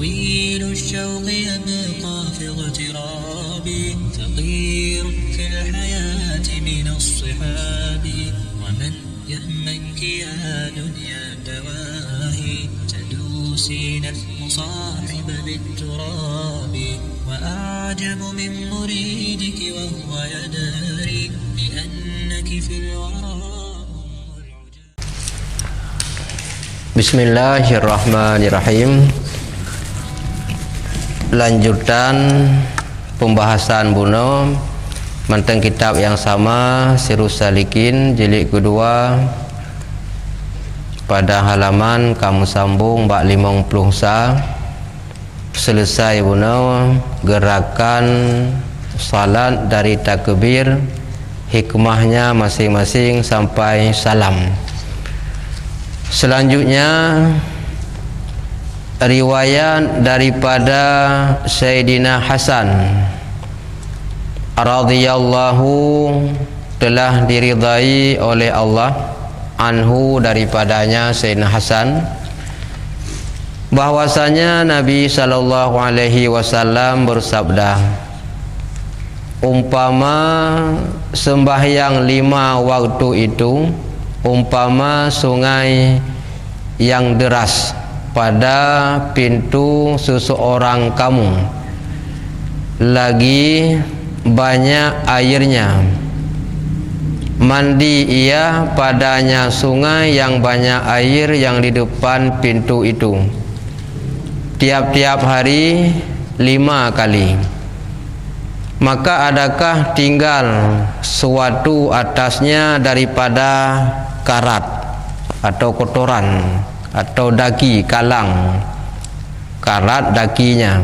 طويل الشوق يبقى في اغترابي ثقيل في الحياة من الصحاب ومن يهمك يا دنيا دواهي تدوسين المصاحب بالتراب وأعجب من مريدك وهو يدري بأنك في الورى Bismillahirrahmanirrahim. Lanjutan pembahasan Buno tentang kitab yang sama Sirus Salikin jilid kedua pada halaman kamu sambung bab 50 sa. Selesai Buno gerakan salat dari takbir, hikmahnya masing-masing sampai salam. Selanjutnya riwayat daripada Sayyidina Hasan radhiyallahu telah diridai oleh Allah anhu daripadanya Sayyidina Hasan bahwasanya Nabi sallallahu alaihi wasallam bersabda, umpama sembahyang 5 waktu itu umpama sungai yang deras pada pintu seseorang kamu, lagi banyak airnya, mandi ia padanya sungai yang banyak air yang di depan pintu itu tiap-tiap hari 5 kali, maka adakah tinggal suatu atasnya daripada karat atau kotoran atau daki kalang, karat dakinya.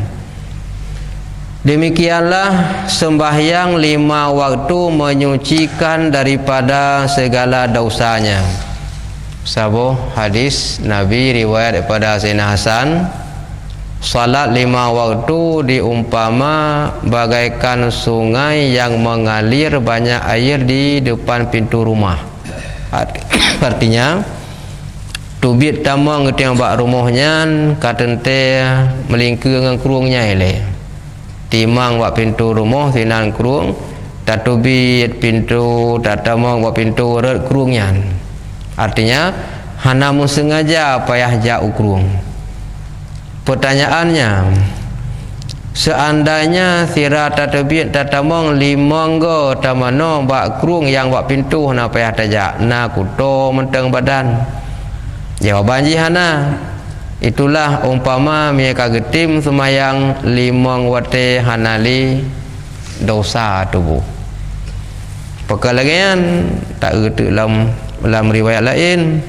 Demikianlah sembahyang 5 waktu menyucikan daripada segala dosanya. Sabuh hadis Nabi riwayat daripada Sayyidina Hasan, salat 5 waktu diumpama bagaikan sungai yang mengalir banyak air di depan pintu rumah. Artinya tubit tamang ngetiang bak rumahnya katente melingkir dengan kurungnya ile. Timang bak pintu rumah sinan kurung, tak tubit pintu, tak tamang bak pintu red kurungnya. Artinya hana mun sengaja payah jauh kurung. Pertanyaannya, seandainya sira tatebit tatamong 5 go tamano bak krung yang bak pintu na payah tajak na kuto menteng badan. Jawaban jihana, itulah umpama mereka getim semayang 5 wate hanali dosa tubuh. Pekalagian tak erti dalam riwayat lain,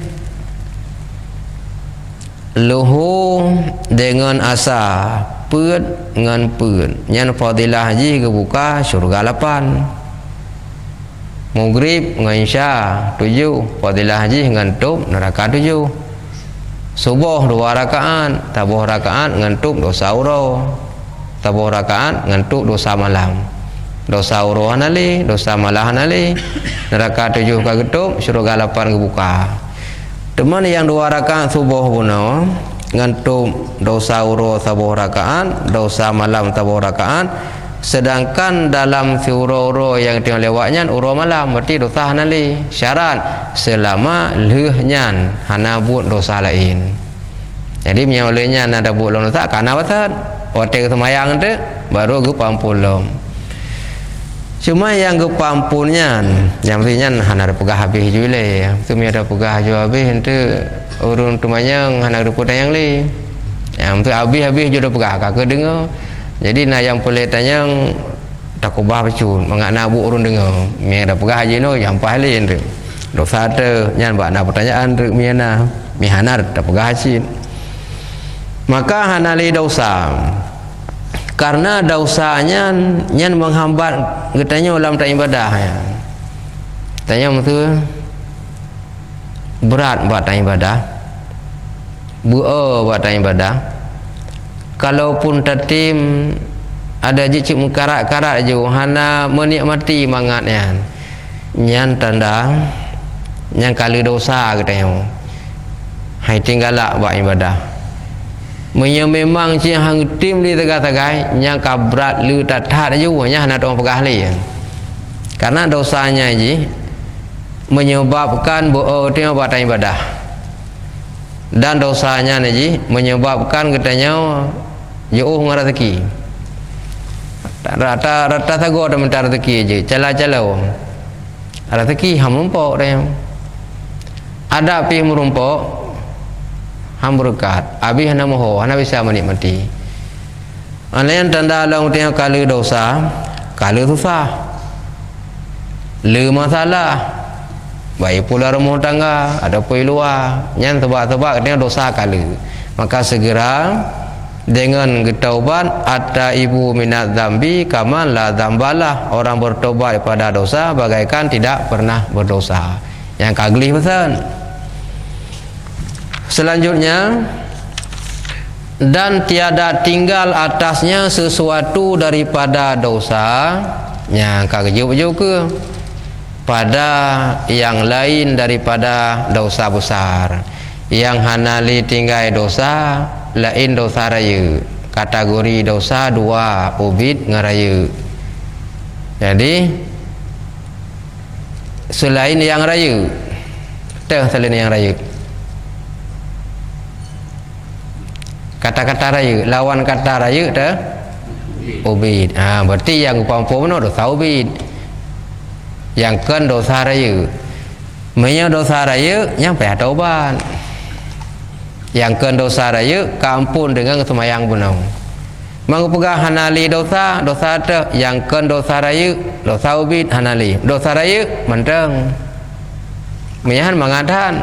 luhu dengan asa put dengan put nyan fadilah haji kebuka syurga 8, maghrib dengan isya 7, fadilah haji dengan tub neraka 7, subuh 2 rakaat, tabuh rakaat dengan tub dosa uro, tabuh rakaat dengan tub dosa malam, dosa uro hanali, dosa malam hanali, neraka 7 ke tub, syurga 8 kebuka. Teman yang 2 rakaat subuh puno ngantuk dosa uro sabuh rakaat, dosa malam sabuh rakaat, sedangkan dalam si uro yang tengah lewatnya uro malam berarti dosa hanali. Syarat selama lehnya hana buat dosa lain. Jadi menyolehnya ada buat dosa karena wasat hotel semayang tu baru gue pampulom. Cuma yang kepampunnya yang mestinya hana ada pegah habis jule, tu ada pegah jo habis itu urun tumanya hana ada putang yang li, yang tu habis jo dah pegah kakak dengar. Jadi na yang boleh tanya tak kubah pecun mengak nabu urun dengar, mi ada pegah je no yang pahlin tu dosa tu nyan buat na pertanyaan tu mi hana ada pegah cin, maka hana li dosa. Karena dosanya nyan menghambat katanya ulam tak ibadah ya. Tanya betul berat buat tak ibadah, buat tak ibadah. Kalaupun tatim ada jicik mengkarat-karat je hana menikmati mangatnya, nyan tanda nyan kali dosa katanya. Hai tinggalak buat ibadah. Menyo memang ci hang tim li tegah-tegah nya kabrat lu tatat aja nya hana dong pegah li. Karena dosanya ji menyebabkan dia buat ibadah. Dan dosanya ji menyebabkan katanya jauh dengan rezeki. Rata sago ada minta rezeki je, cala-cala. Rezeki ham rumpok dia. Ada pi merumpok ham berkat. Abi hana moho, hana bisa menikmati. Anayan tanda long tengok kali dosa, kali susah. Le masalah. Baik pula rumah tangga, ada pui luar. Nyan sebab-sebab katanya dosa kali. Maka segera dengan bertaubat ada ibu minat zambi kaman la zambalah. Orang bertobat pada dosa bagaikan tidak pernah berdosa. Yang kagli pesan. Selanjutnya, dan tiada tinggal atasnya sesuatu daripada dosa. Yang kagli juga pada yang lain daripada dosa besar. Yang hanali tinggal dosa lain dosa raya. Kategori dosa dua, ubid ngeraya. Jadi selain yang raya, selain yang raya, kata-kata raya, lawan kata raya tu ubid. Berarti yang umpama dosa ubid, yang kan dosa raya. Menyo dosa raya yang payah taubat. Yang kan dosa raya kampun dengan semayang bunau. Mang pegah hanali dosa tu yang kan dosa raya, dosa ubid hanali. Dosa raya menteng. Menyahan mengadahan.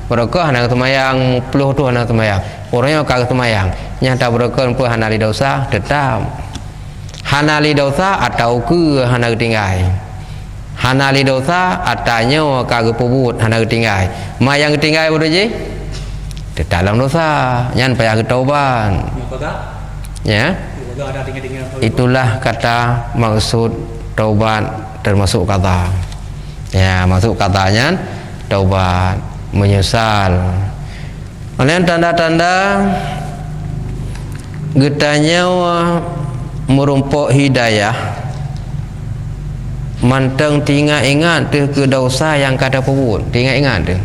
Mereka hendak semayang puluh tu hendak semayang. Orangnya kagak semayang. Nyata mereka pun hanali dosa tetap. Hanali dosa atau ke hendak tinggal. Hanali dosa atanya kagak pubut hendak tinggal. Mayang tinggal bodoh je. Dalam dosa nyan payah ketaubat ya. Itulah kata maksud taubat, termasuk kata ya, masuk katanya taubat, menyesal. Oleh tanda-tanda getanya merumpok hidayah manteng tinggal ingat tu ke dosa yang kata pubut, tinggal ingat tu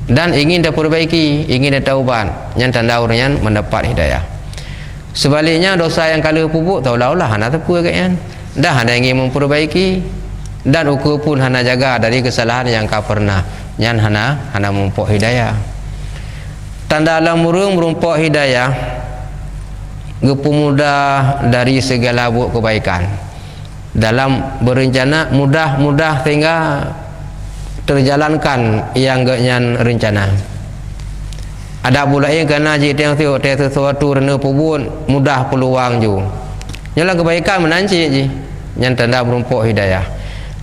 dan ingin diperbaiki, ingin ditaubat, yang tanda orangnya mendapat hidayah. Sebaliknya dosa yang kalau pupuk taulah hana tepu kan, dah hana ingin memperbaiki dan ukur pun hana jaga dari kesalahan yang kau pernah, yang hana merumpok hidayah. Tanda alam murung merumpok hidayah, gepemudah dari segala buat kebaikan. Dalam berencana mudah sehingga terjalankan yang genyan rencana. Ada pula yang kena jika tengok sesuatu rena pubun mudah peluang ju. Nyala kebaikan menanci je. Yang tanda merumpok hidayah.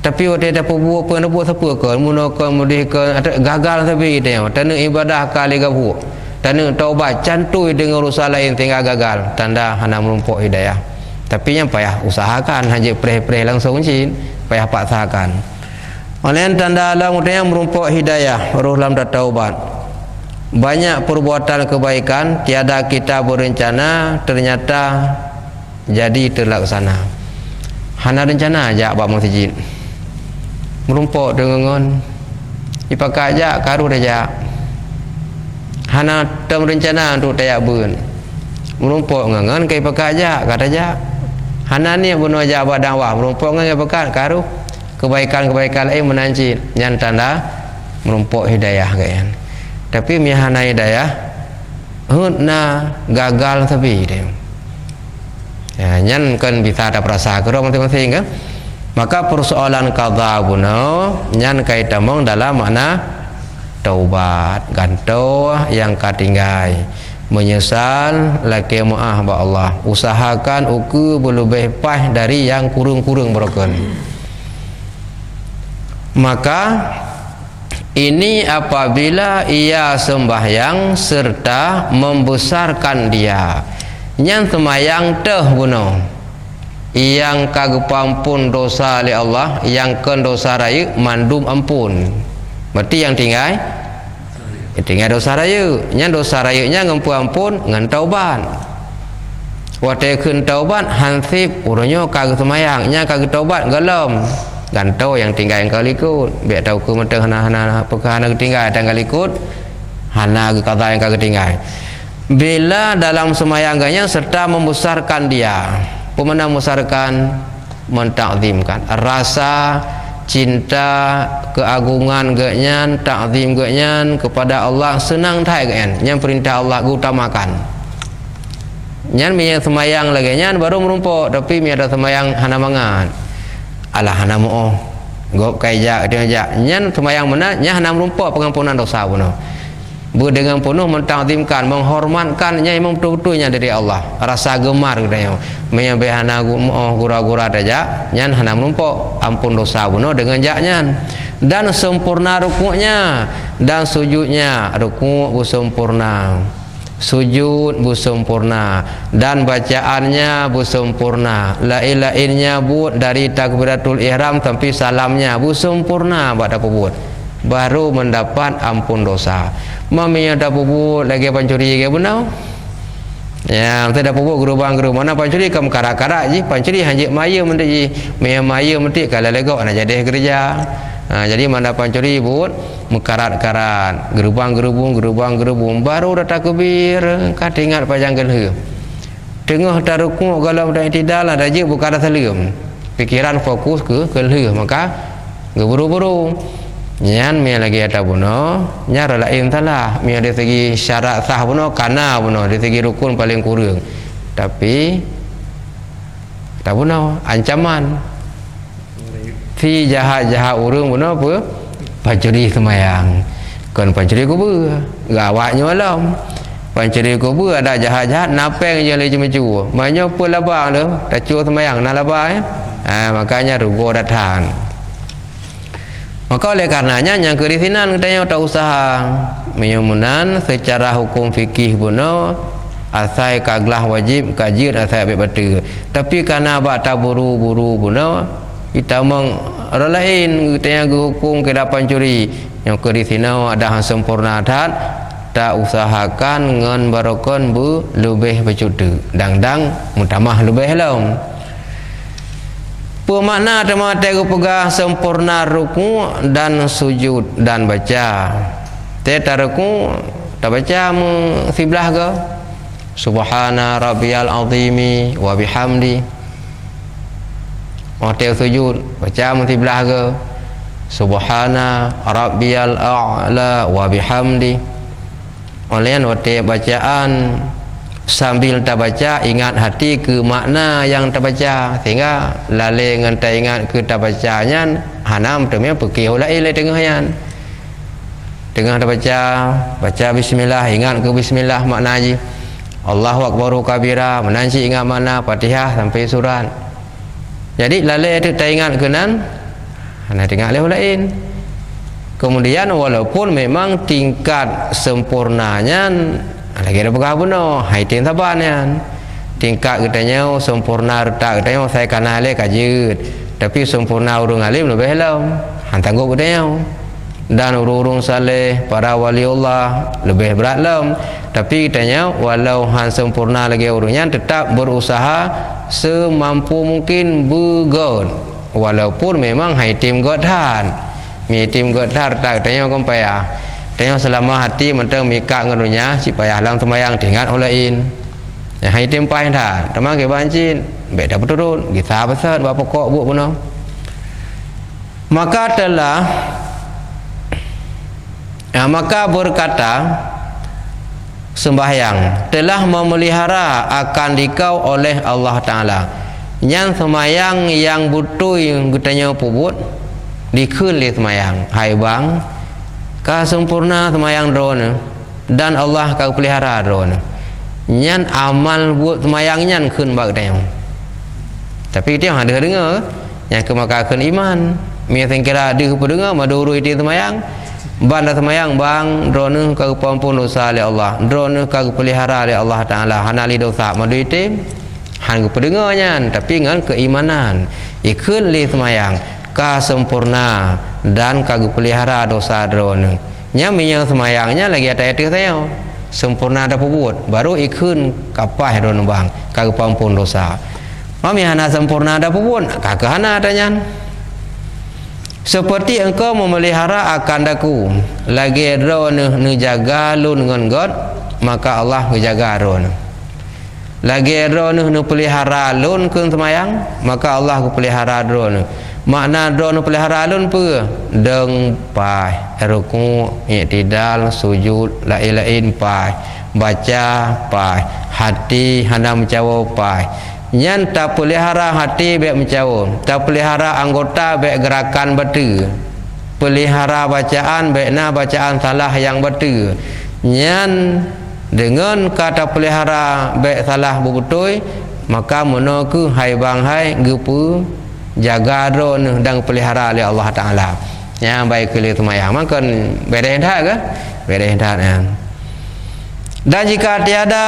Tapi waktu ada pubuk pun buat siapa ke? Munakan mudih ke gagal tapi tengok. Tanah ibadah kali gabu. Tanah taubat cantui dengan usaha lain tinggal gagal. Tanda hana merumpok hidayah. Tapi yang payah usahakan hanya preh-preh langsung cin, payah paksakan. Oleh tanda alam yang merumpok hidayah roh dalam taubat. Banyak perbuatan kebaikan tiada kita berencana ternyata jadi terlaksana. Hana rencana aja bab masjid. Merumpok dengan ipakai aja karu aja. Hana tem rencana untuk tayak bun. Merumpok ngangan kai pakai aja kata aja. Hana ni bunuh aja badang wah merumpok ngan pakai karu. Kebaikan-kebaikan lain menanci yang tanda merumpok hidayah kan. Tapi mihana hidayah hudna gagal tapi dia. Ya nyan kan bisa ada perasa kero masing-masing kan. Maka persoalan qadha buno nyan kaitan mong dalam makna taubat ganto yang katinggai menyesal laki maaf ba Allah. Usahakan uku berlebih pas dari yang kurung-kurung broken. Maka ini apabila ia sembahyang serta membesarkan dia yang semayang teh bunuh yang kagepampun dosa oleh Allah yang ken dosa raya mandum ampun. Berarti yang tinggal tinggal dosa raya nya dosa raya nya ngampu ampun ngan taubat wate keun taubat hansip urunyo kagak semayang nya kagak taubat galom gantau yang tinggal yang kalikut biar tahu ke mentang hana perkara tinggal dan kalikut hana ke kata yang kagak tinggal bila dalam semayangnya serta membesarkan dia pemana membesarkan mentakzimkan rasa cinta keagungan genyan takzim genyan kepada Allah senang thai genyan yang perintah Allah utamakan nyan mi semayang lagi nyan baru merumpuk tapi mi ada semayang hana mangan alah hana mo gop kaija dia aja nyan semayang mana nya hana merumpuk pengampunan dosa puno dengan penuh mentakzimkan menghormatkan nya memang betul-betulnya dari Allah rasa gemar katanya menyampai hana gura-gura aja nyan hana merumpuk ampun dosa puno dengan jaknya dan sempurna rukuknya dan sujudnya rukuk bu sempurna sujud bu sempurna dan bacaannya bu sempurna la ilaha illallah bu dari takbiratul ihram sampai salamnya bu sempurna pada pebut baru mendapat ampun dosa maminya dah pebut lagi pancuri ke benar ya tidak pebut gerubang mana pancuri kam karak-karak je pancuri hanjik maya mesti je maya mesti kalau legok nak jadi kerja jadi mana pancuri but mekarat-karat gerubang baru dah takbir kat ingat panjang gelhe tengah tarukuk kalau dah tidak lah dah je bukan dah salim pikiran fokus ke gelhe maka geburu-buru nyan mi lagi ada buno nyara lain salah mi dari segi syarat sah buno kana buno dari segi rukun paling kurang tapi tak buno ancaman si jahat-jahat urang buno apa pancuri semayang kan pancuri kubur gawaknya malam pancuri kubur ada jahat-jahat napeng je lagi macam banyak pun labang tu dah cua semayang nak labang makanya rugo datang maka oleh karenanya yang kerisinan katanya tak usaha menyumunan secara hukum fikih buno asai kaglah wajib kajir asai abik batu tapi karena bata buru-buru buno kita meng lain katanya hukum kedapan curi yang kerisinan ada yang sempurna tak usahakan ngan barokon bu lebih bercutu dang-dang mutamah lebih lom pemakna temate pegah sempurna ruku dan sujud dan baca teta ruku tak baca siblah ke subhana rabbiyal azimi wa bihamdi hotel sujud baca siblah ke subhana rabbiyal a'la wa bihamdi olehan hotel bacaan sambil tak baca ingat hati ke makna yang tak baca sehingga lalai dengan tak ingat ke tak bacanya hanam temnya pergi ulai le tengahnya tengah tak baca bismillah ingat ke bismillah makna je Allahu akbaru kabira menanci ingat makna Fatihah sampai surat jadi lalai itu tak ingat ke nan hana tengah le lain kemudian walaupun memang tingkat sempurnanya lagi ada pegah bunuh haitin sabarnya tingkat katanya sempurna retak katanya saya kena alih kajut tapi sempurna urung alim lebih halam hantangguk katanya dan urung saleh para wali Allah lebih berat lam tapi katanya walau han sempurna lagi urungnya tetap berusaha semampu mungkin begon walaupun memang haitim godhan mitim godhar tak katanya kompaya tengok selama hati mentang mikak nganunya si payah lang semayang tinggal olain ya hai tempai dah teman ke bancin baik dah berturun kita besar buat pokok buat puno maka telah maka berkata sembahyang telah memelihara akan dikau oleh Allah Ta'ala yang semayang yang butuh yang katanya pubut dikuli semayang hai bang ka sempurna semayang drone dan Allah kau pelihara drone nyan amal buat semayang nyan kun bak tayang tapi dia ada dengar yang kemakakan iman mi kira dia pendengar maduru itu semayang banda semayang bang drone kau pampun dosa oleh Allah drone kau pelihara oleh Allah Taala hanali dosa madu itu han pendengar nyan tapi dengan keimanan ikut li semayang ka sempurna dan kagak pelihara dosa drone nya minyak semayangnya lagi ada itu saya sempurna ada puput baru ikun kapah don bang kagak pampun dosa mami hana sempurna ada puput kagak hana adanya seperti engkau memelihara akan daku lagi ro nu jaga lun ngon god maka Allah menjaga ro lagi ro nu pelihara lun kun semayang maka Allah ku pelihara ro makna ro nu pelihara lun pe deng pai ruku i'tidal sujud lain-lain pai baca pai hati hendak mencawa pai nyan tak pelihara hati baik mencawa tak pelihara anggota baik gerakan betul pelihara bacaan baik na bacaan salah yang betul nyan dengan kata pelihara baik salah betul maka menaku hai bang hai gepu jaga ron dan pelihara oleh Allah Taala yang baik kali semayang makan beda hendak ke beda hendak ya. Dan jika tiada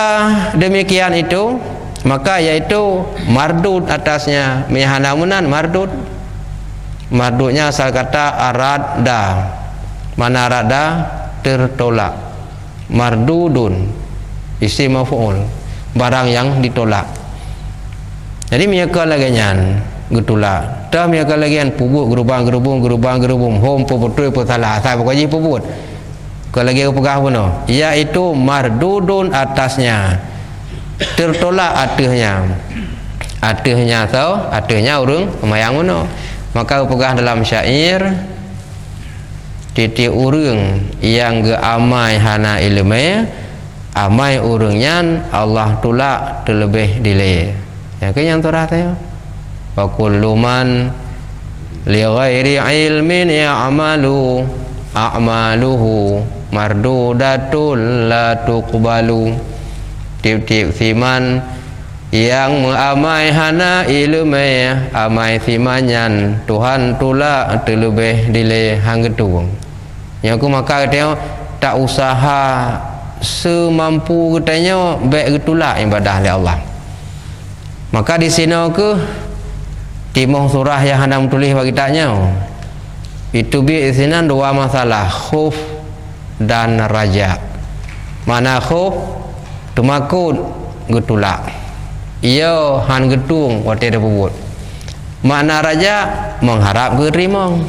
demikian itu maka yaitu mardud atasnya mihanamunan mardudnya asal kata arada mana arada tertolak mardudun isim maf'ul barang yang ditolak jadi miaka lagi nyan getulak dah miaka lagi an pubut gerubang gerubung hom puputul salah saya pokoknya pubut kalau lagi pegah puno iaitu mardudun atasnya tertolak atihnya tau atihnya urang semayang puno maka pegah dalam syair titik urang yang ge amai hana ilmu amai urangnya Allah tolak terlebih delay yang ke yang turah teh wa kullu man li ghairi ilmin ya'malu a'maluhu mardudatul la tuqbalu tiap-tiap siman yang mengamai hana ilmu amai simanyan Tuhan tolak terlebih dile hanggetung yang aku maka dia tak usaha semampu katanya baik getulak ibadah oleh Allah maka di sini ke timah surah yang hendak tulis bagi taknya itu bi isinan dua masalah khuf dan raja mana khuf tumakut getulak ia han getung wate ada bubut makna raja mengharap gerimong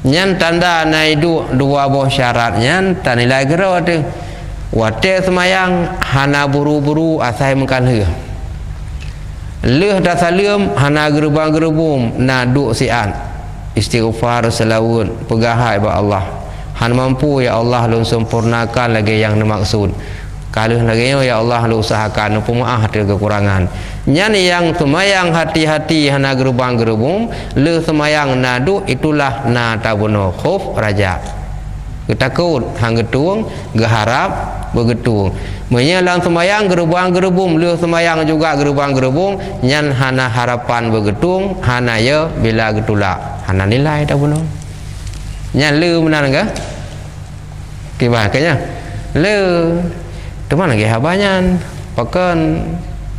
nyan tanda naidu dua buah syarat nyan tanilai gero tu wate semayang hana buru-buru asai makan he leh dah salim hana gerubang-gerubum naduk sian istighfar selawat pegahai ba Allah han mampu ya Allah lu sempurnakan lagi yang dimaksud kalau lagi ya Allah lu usahakan pemaaf ada kekurangan nyan yang semayang hati-hati hana gerubang-gerubum le semayang naduk itulah na tabuno khuf raja ketakut hang getung geharap begetung menyelang semayang gerubang-gerubum le semayang juga gerubang-gerubum nyan hana harapan begetung hana ya bila getulak hana nilai tabuno nyan le menan ke kibah kanya le teman lagi habanyan pakan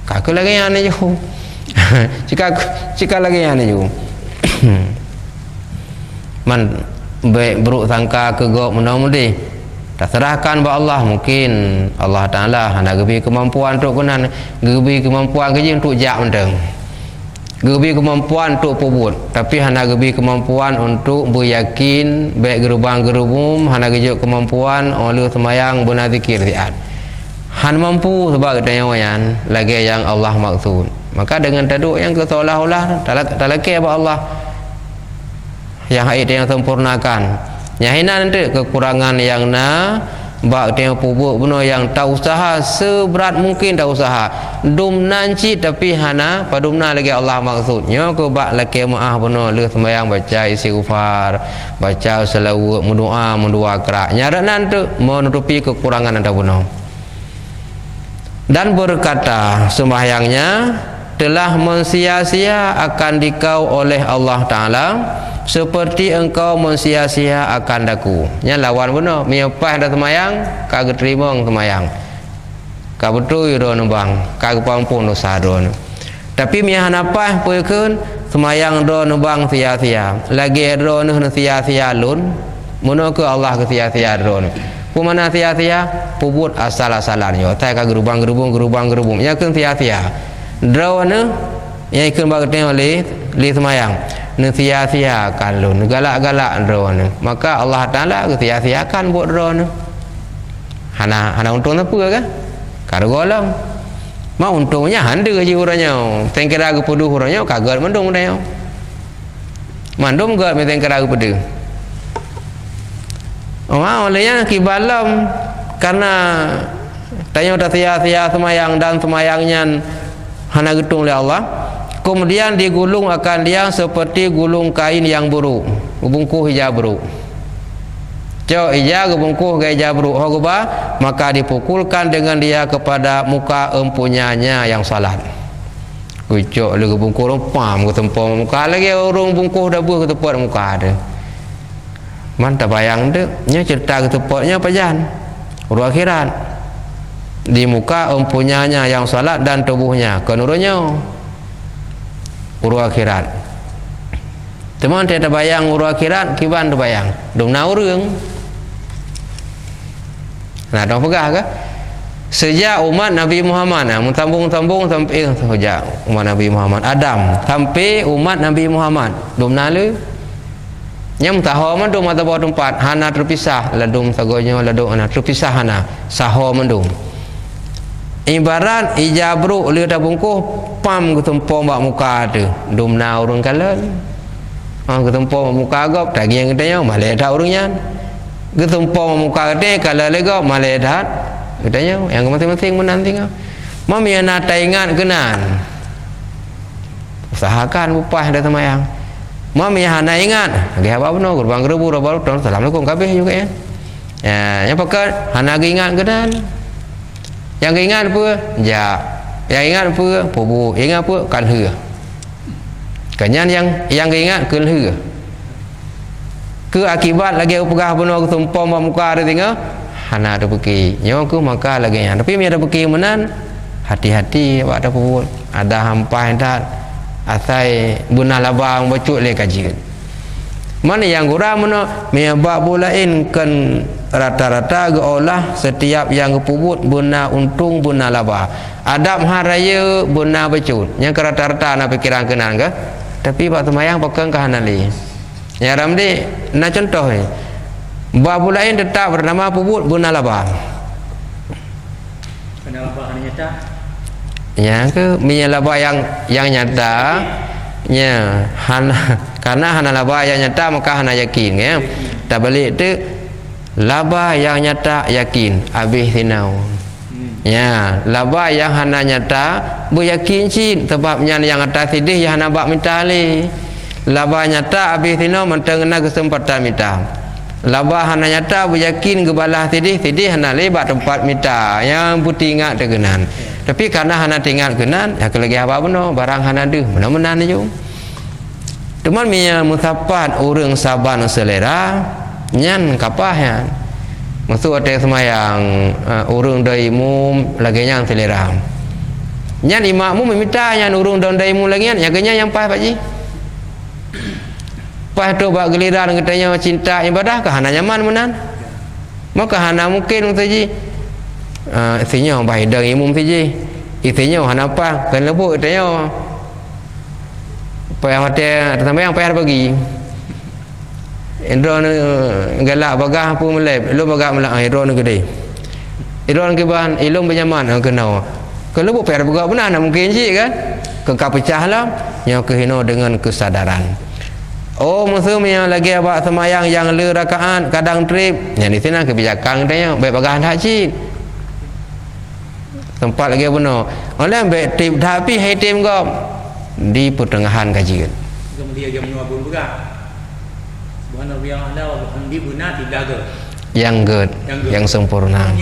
kakak lagi yang ni ju cika lagi yang ni ju man baik buruk sangka kegok menang-mudi tak serahkan ba Allah mungkin Allah Ta'ala hendak gebi kemampuan untuk kenan gebi kemampuan kerja untuk jak mendeng gebi kemampuan untuk pubut tapi hendak gebi kemampuan untuk beryakin baik gerubang-gerubum hendak gejuk kemampuan oleh semayang benar zikir siat han mampu sebab katanya wayan lagi yang Allah maksud maka dengan taduk yang seolah-olah tak laki apa Allah yang haid yang sempurnakan nyahina nanti kekurangan yang na bak tengok pubuk benar yang tak usaha seberat mungkin tak usaha dum nanci tapi hana padumna lagi Allah maksudnya ko bak laki maah benar le sembahyang baca istighfar baca selawat mendoa mendua kerak nyarat nanti menutupi kekurangan anda benar dan berkata sembahyangnya telah mensia-sia akan dikau oleh Allah Ta'ala seperti engkau mensia-sia akan daku nya lawan benar miapah dah sembahyang kagak terima sembahyang ka betul ro bang kagak pampun dosa ron tapi mia hanapah pekeun sembahyang ro bang sia-sia lagi ro sia-sia lun Mana ke Allah ke tia-tia drone. Pemana tia-tia pubut asal-asalan yo. Tai ka gerubang-gerubung. Ya ke tia-tia. Drone yang ikut bagutnya oleh semayang. Ne tia-tia kalau galak-galak drone. Maka Allah Taala ke tia-tiakan buat drone. Hana untung apa kan? Kalau golong. Mau untungnya handa je urangnya. Tengkira ke pudu urangnya kagak mendung dah. Mandum gak me tengkira ke pudu. Olehnya kibalam karena tanya dah tia-tia semayang dan semayangnya hana getung oleh Allah. Kemudian digulung akan dia seperti gulung kain yang buruk, bungkuh hijab buruk. Cok hijab bungkuh gaya hijab buruk hoba, maka dipukulkan dengan dia kepada muka empunyanya yang salat. Kucok lagi bungkuh pam ke tempat muka lagi orang bungkuh dah buh ke tempat muka ada. Mantap bayang tu, nya cerita ke tempatnya pajan. Urang akhirat di muka empunyanya yang salat dan tubuhnya kenurunnya. Urang akhirat. Teman tidak bayang urang akhirat kiban tu bayang. Dong naurung. Nah, dong pegah ke? Sejak umat Nabi Muhammad, mentambung-tambung sampai sejak umat Nabi Muhammad Adam sampai umat Nabi Muhammad. Dom nalu. Nyam tahu mandum atau bawa tempat hana terpisah ladum sagonya ladum hana terpisah hana saho mandum. Ibarat ijabru oleh dah bungkuh pam ke tempat mak muka tu dumna urang kalan ke tempat mak muka agak tagi yang katanya malai dah urangnya ke tempat mak muka katanya kalau lega malai dah katanya yang masing-masing menanting mami nak ingat kenan usahakan upah dah semayang mami hana ingat lagi apa benar gerbang gerebu baru assalamualaikum kabeh juga ya yang pakai hana ingat kenan. Yang ingat apa? Ja. Yang ingat apa? Pubu. Ingat apa? Kalhe. Kanyan yang ingat kalhe. Ke akibat lagi upagah benar ke tumpah muka ada tinggal. Hana ada pergi. Nyawa ke maka lagi yang. Tapi ada pergi menan. Hati-hati ada pubu. Ada hampa hendak asai bunah labang bacuk le kaji. Mana yang kurang mana meabak bulain kan rata-rata ke olah setiap yang kepubut bena untung bena laba adab haraya bena becut yang ke rata-rata nak pikiran kenan ke tapi pak semayang pakang kahanali ya ramdi na contoh ni bab lain tetap bernama pubut bena laba bena laba nyata ya ke minyak laba yang nyata nya hana karena hana laba yang nyata maka hana yakin ya tak balik tu laba yang nyata yakin habis tinau ya laba yang hana nyata beryakin cin sebabnya yang atas sidih yang hana bak minta li laba nyata habis tinau mentengena kesempatan minta laba hana nyata beryakin kebalah sidih hana li bak tempat minta yang putih ingat tergenan tapi karena hana tinggal kenan ya kelagi apa benar barang hana deh menan je teman minyak musapat orang saban selera nyan kapah ya maksud ada semayang urung daimu lagi yang selera nyan imakmu meminta nyan urung daimu lagi yang genya yang pah pakji pah tu bak geliran katanya cinta ibadah ke hana nyaman menan maka hana mungkin saji isinya baik dang imum saji isinya hana apa kan lebuk katanya payah hotel sampai yang payah bagi Indra ni galak bagah apa melep lu bagah melak Indra ni gede Indra ni kiban ilmu benyaman kena kalau buat payah bagah benar nak mungkin je kan kekal pecah lah yang kehino dengan kesadaran oh musuhnya lagi abak semayang yang le rakaat kadang trip yang di sini kebijakan katanya baik bagah tak cik tempat lagi benar oleh baik trip tapi hai tim kau di pertengahan kajian kemudian dia menyuapun juga bukan yang ada di guna tidak ke yang good yang sempurna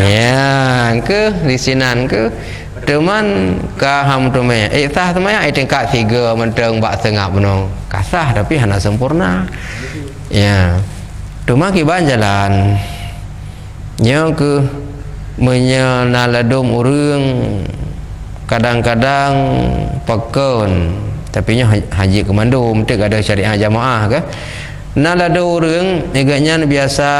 ya ke di sinan ke teman kaham tume sah semaya tingkat 3 menteng bak tengah benong kasah tapi hana sempurna ya cuma kiban jalan yang ke menyenaladum urang kadang-kadang pakon tapi nya haji komando mesti ada syariah jamaah ke Nalada urang agaknya biasa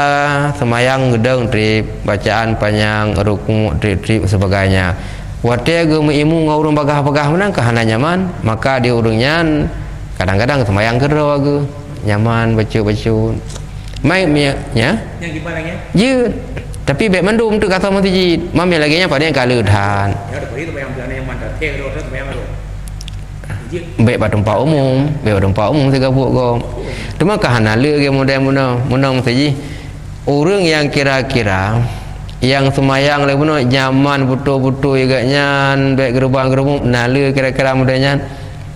semayang gedeng trip bacaan panjang rukuk trip sebagainya. Wate agama imu ngaurung bagah-bagah menang kahana nyaman, maka di urungnya kadang-kadang semayang gero agu nyaman baca-baca. Mai nya Yang gimana nya? Je. Tapi baik mandum tu kata masjid. Mami lagi nya pada yang kaleudan. Ya ada itu yang belana yang mantap teh ro semayang ro. Baik pada tempat umum, baik pada tempat umum tiga buat kau. Cuma kahana le ke model masjid. Orang yang kira-kira yang semayang lagi benar nyaman betul-betul agaknya baik gerbang-gerbang nala kira-kira modelnya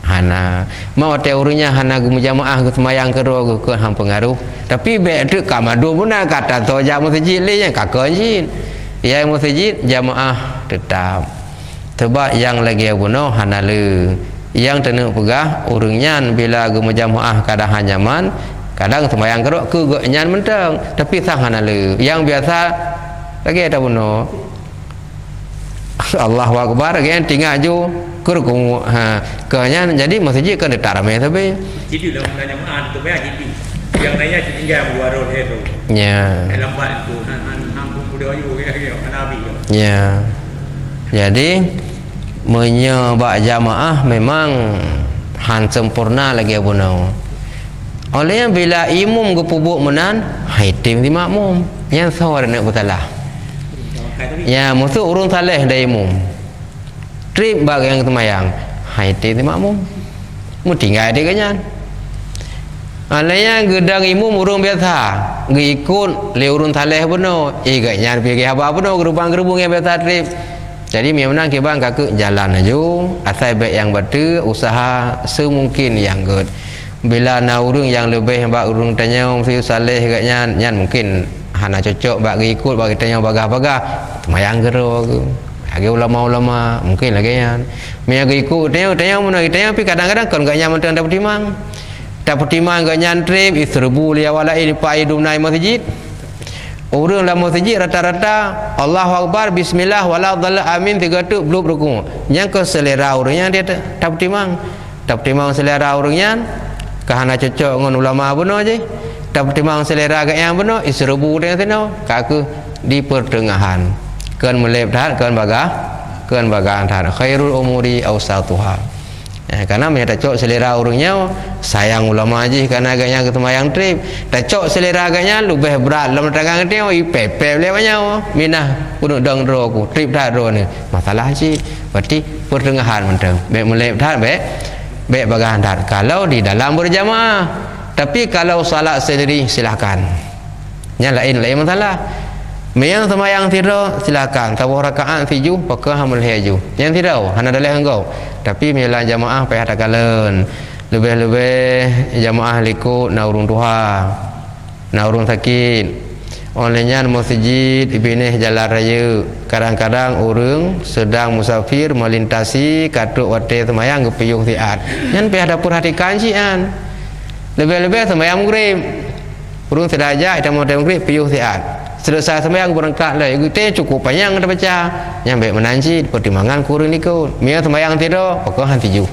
hana mau teorinya hana gu jamaah gu semayang kedua ke hang pengaruh tapi baik tu kamadu pun kata tu jamaah masjid le yang kakak yang masjid jamaah tetap sebab yang lagi benar hana le yang tenuk pegah urungnya bila gu jamaah kadang nyaman kadang semayang kedua ke gaknya mentang tapi sang hana le yang biasa lagi ada bunuh Allahu Akbar lagi tinggal ju kurung kenya jadi masjid kan ditarame tapi jadi dalam nanya mana tu banyak jadi yang nanya tinggal buat itu ya lambat itu nampung budaya you nabi ya jadi menyebab jamaah memang han sempurna lagi bunuh oleh yang bila imam gepubuk menan haitim di makmum yang sawar nak bersalah. Ya, musuh urung saleh dari imam. Trip bagi yang semayang. Haiti di makmum. Mu tinggal dia kanyan. Alanya gedang imam urung biasa. Ngikut le urung saleh beno. Kanyan pergi apa beno gerubang-gerubung yang biasa trip. Jadi memang kibang kakak jalan aja. Asal baik yang betul usaha semungkin yang good. Bila na urung yang lebih bak urung tanya mesti saleh kanyan nyan mungkin hana cocok bagi ikut bagi tanya bagah-bagah semayang gero lagi ulama-ulama mungkin lagi kan miagi ikut tanya mun tanya tapi kadang-kadang kan gak nyaman dapat timang gak nyantrip isrubu li wala ini pai dunai masjid urang dalam masjid rata-rata Allahu Akbar bismillah wala dhalla amin tiga tu belum rukuk yang ke selera urangnya dia dapat timang selera urangnya kahana cocok dengan ulama benar aje dapat timang selera agak yang benar isrubu dengan sana kaku di pertengahan kan melebat kan bagah antara khairul umuri awsatuha ya, karena mereka cocok selera orangnya sayang ulama aje karena agaknya ketemayang trip tak cocok selera agaknya lebih berat dalam tangan dia pepe lewatnya minah kudu dang ro ku trip dah ro ni masalah aje berarti pertengahan mentang baik melebat baik bagah antara kalau di dalam berjamaah. Tapi kalau salat sendiri silakan. Yang lain masalah. Yang semayang tidur silakan. Tabuh rakaat 7 pakai hamil haju. Yang tidur hana dalih engkau. Tapi milah jamaah payah tak kalen. Lebih-lebih jamaah likut na urung tuha. Na urung sakit. Olehnya masjid ibineh jalan raya. Kadang-kadang urang sedang musafir melintasi katuk wate semayang kepiyuh siat. Yang payah dapur hatikan sian. Lebih-lebih semayang maghrib urung sedajak kita mau maghrib piyuh siat selesai semayang berangkat lah kita cukup panjang kita baca yang baik menanci pertimbangan kurang ikut mia semayang tidur pokok hanti ju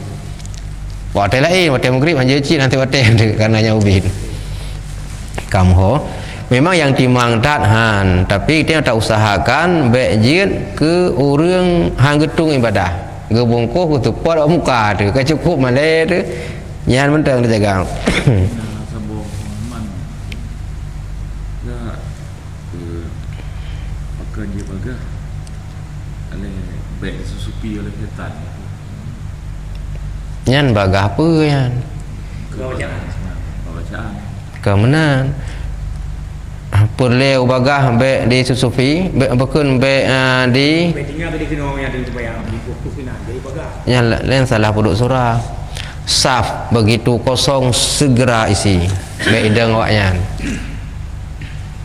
waktu lain waktu maghrib hanya cik nanti waktu karena nya ubin kamu memang yang timang han tapi kita tak usahakan baik jid ke urang hang getung ibadah gebungkuh ke tupot muka tu cukup malai tu nyan mentang dijaga sabo man ya makan dia bagah ale baik susupi oleh setan nyan bagah apa yan bacaan kemenan perleu bagah baik di susupi baik bekun baik di tinggal di kino yang di bayang di kufinan jadi bagah nyan lain salah puduk surah saf begitu kosong segera isi baik idang awaknya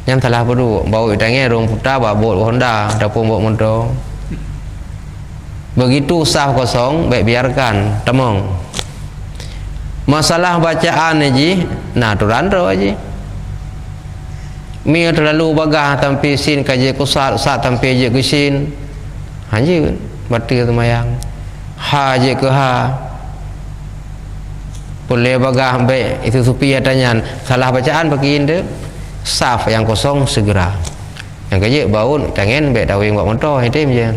yang salah padu bau idangnya rong putar babot Honda dapur bawa motor begitu saf kosong baik biarkan temong masalah bacaan aja natural ro aja mi terlalu bagah tampi sin kaje kusat sat tampi je kusin hanya mati semayang ha je ke ha boleh bagah baik itu supi tanya salah bacaan bagi inde saf yang kosong segera yang kerja baun tangan baik dawing buat motor itu macam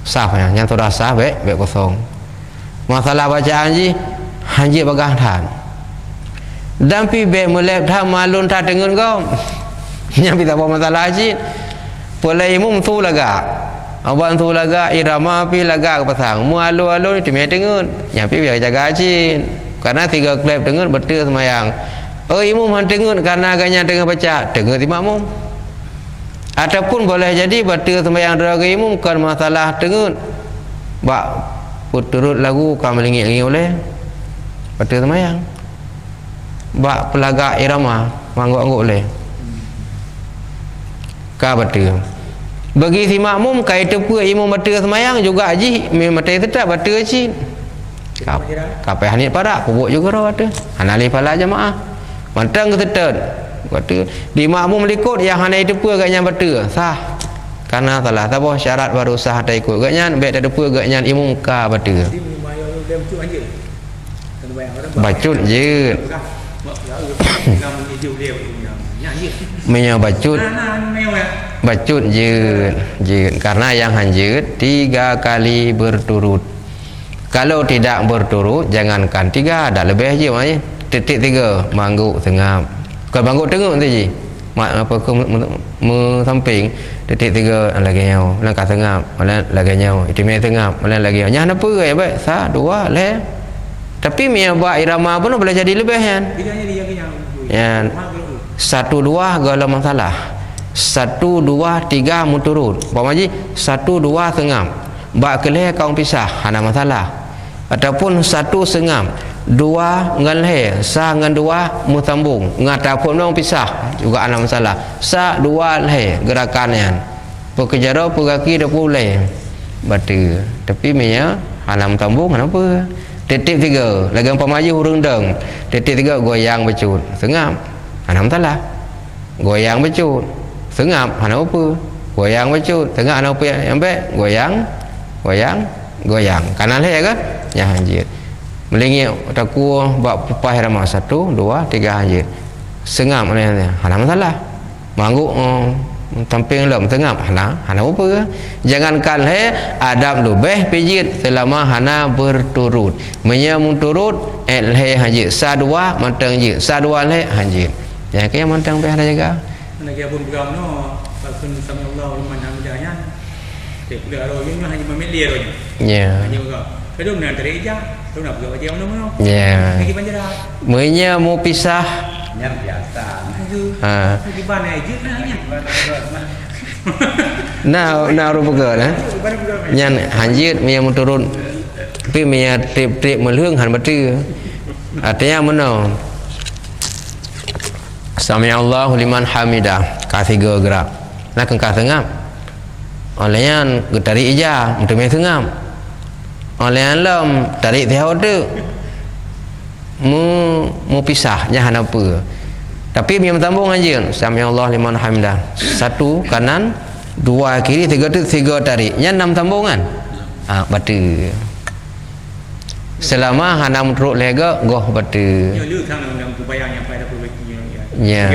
saf yang sudah saf baik kosong masalah bacaan ji hanji bagah tan dan pi baik mulai dah malun tak dengar kau yang kita bawa masalah ji boleh imum tu laga abang tu laga irama pi laga ke pasang mualu itu dia dengar yang pi biar jaga ji karena 3 klep dengar betul semayang imam han dengar karena agaknya dengar baca dengar di makmum ataupun boleh jadi betul semayang dua imam bukan masalah dengar bak puturut lagu kau melingit-lingit oleh betul semayang bak pelaga irama mangguk-angguk oleh kau betul bagi si makmum kai tepu imam betul semayang juga haji mati tetap betul haji kapai hanit pada kubuk juga dah ada hanali pala jemaah mantang ketetet kata di makmum likut yang hanai tepu agaknya betul sah karena salah tahu syarat baru sah tak ikut agaknya baik tak tepu agaknya imam ka betul bacut je bacut bacut je karena yang hanjut 3 kali berturut kalau tidak berturut jangankan 3 dah lebih je maknanya titik 3 mangguk tengah kalau mangguk tengah tu je apa ke samping titik 3 lagi nyau langkah tengah malah lagi nyau itu mai tengah malah lagi nyau nyah apa ya baik sah 2 leh tapi mia buat irama pun boleh jadi lebih kan ya 1 2 kalau masalah 1 2 3 muturut pamaji 1 2 tengah bak kelih kau pisah ada masalah ataupun 1 sengam 2 ngan leh sa ngan 2 mutambung ngatapun dong pisah juga ada masalah sa 2 leh gerakannya pekejaro pegaki dah pulai batu tapi mia halam tambung kenapa titik 3 lagi pamaji hurung deng titik 3 goyang becut sengam ada masalah goyang becut sengam ada apa goyang becut tengah ada apa yang baik goyang kanan leh kan ya hanjir melingit taku bak pupah ramah 1 2 3 hanjir sengam ada masalah mangguk tamping lem tengah hana apa jangankan adab lebih pijit selama hana berturut menyamun turut he hanjir sa 2 mantang je sa 2 le hanjir ya ke mantang be ada jaga lagi abun pegang no bakun sallallahu liman hamdanya dia ro yang hanya memilih ro ya hanya juga kedua nak tereja tu nak buat dia mana ya lagi banjara menya mau pisah yang biasa di mana aja nah rupaga nah nyan hanjir mia mun turun tapi mia trip melhung han betul artinya mana Sami Allahu liman hamidah ka 3 gerak nak ka tengah olehnya getari ija untuk me tengah oleh alam tarik dia tu mu pisahnya han apa tapi biar tambung aja Sami Allah liman hamidah 1 kanan 2 kiri 3 tariknya 6 tambungan betul selama hanam teruk lega goh betul ya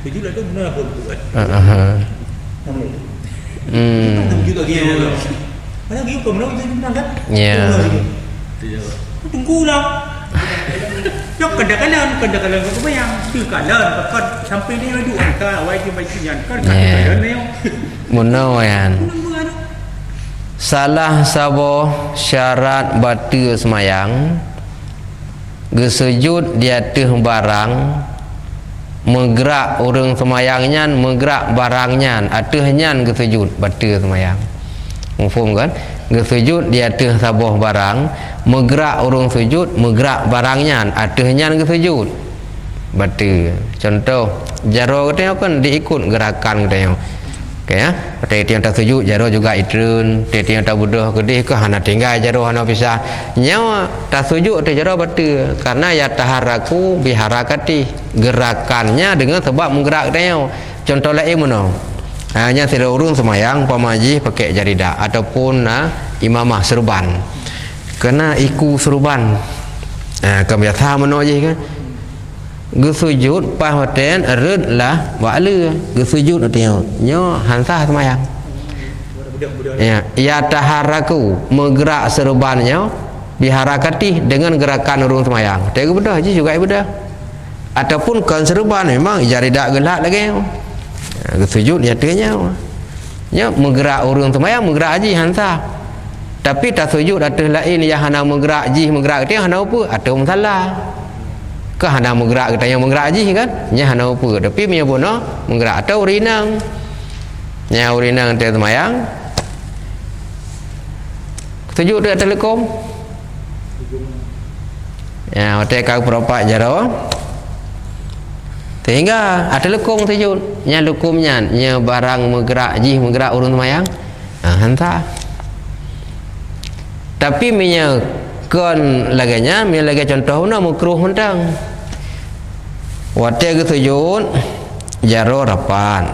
tujuh lah tu benar pun buat mana gitu kau menang jadi menang kan ya tunggu lah Yok kadang-kadang kau bayang tu kalan kau sampai ni ada angka awal je bagian kan kalan ni munawan salah sabo syarat batil semayang gesujud di atas barang menggerak orang semayangnya menggerak barangnya atasnya gesujud batil semayang mufhum kan gesujud di atas sabo barang menggerak orang sujud menggerak barangnya atasnya gesujud batil contoh jaro katanya kan diikut gerakan katanya okay, ya tadi yang tak sujud jaro juga itrun tadi yang tak buduh kedih ke hana tinggal jaro hana pisah nyawa tak sujud tu jaro betul karena ya taharaku biharakati gerakannya dengan sebab menggerak katanya contoh lain mana hanya tidak urung semayang pamaji pakai jaridah ataupun imamah serban kena iku serban Kami biasa mana je kan. Sujud pas hotel erut lah buat lư sujud tengok nyo hansah semayang. Ya taharaku menggerak serbannya diharakati dengan gerakan urung semayang. Tengok bedah je juga bedah. Ataupun kan serban memang jari dak gelak lagi. Sujud ya tanya. Nya menggerak urung semayang menggerak je hansah. Tapi tak sujud atas lain yang hana menggerak je menggerak dia hana apa? Ada masalah. Ke hana menggerak kita yang menggerak je kan nya hana apa tapi punya bono menggerak atau urinang nya urinang dia semayang sujud dia telekom ya hotel kau beropak jaro sehingga ada lekong sujud nya lukumnya nya barang menggerak je menggerak urun semayang hantar tapi punya kon laganya mi lagi contoh na makruh hentang wate ke sujud jaro rapan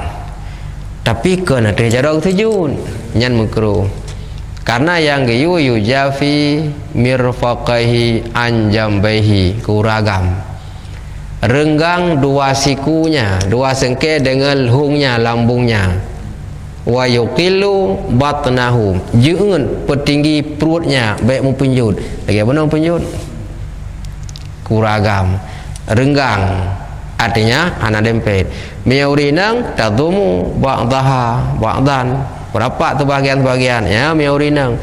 tapi kon ada jaro sujud nyan makruh karena yang gayu yujafi mirfaqaihi anjambaihi kuragam renggang dua sikunya dua sengke dengan hungnya lambungnya wa yuqilu batnahu jangan petinggi perutnya baik mempenjut lagi apa nama penjut kuragam renggang artinya anak dempet miaurinang tadumu ba'daha ba'dan berapa tu bagian-bagian ya miaurinang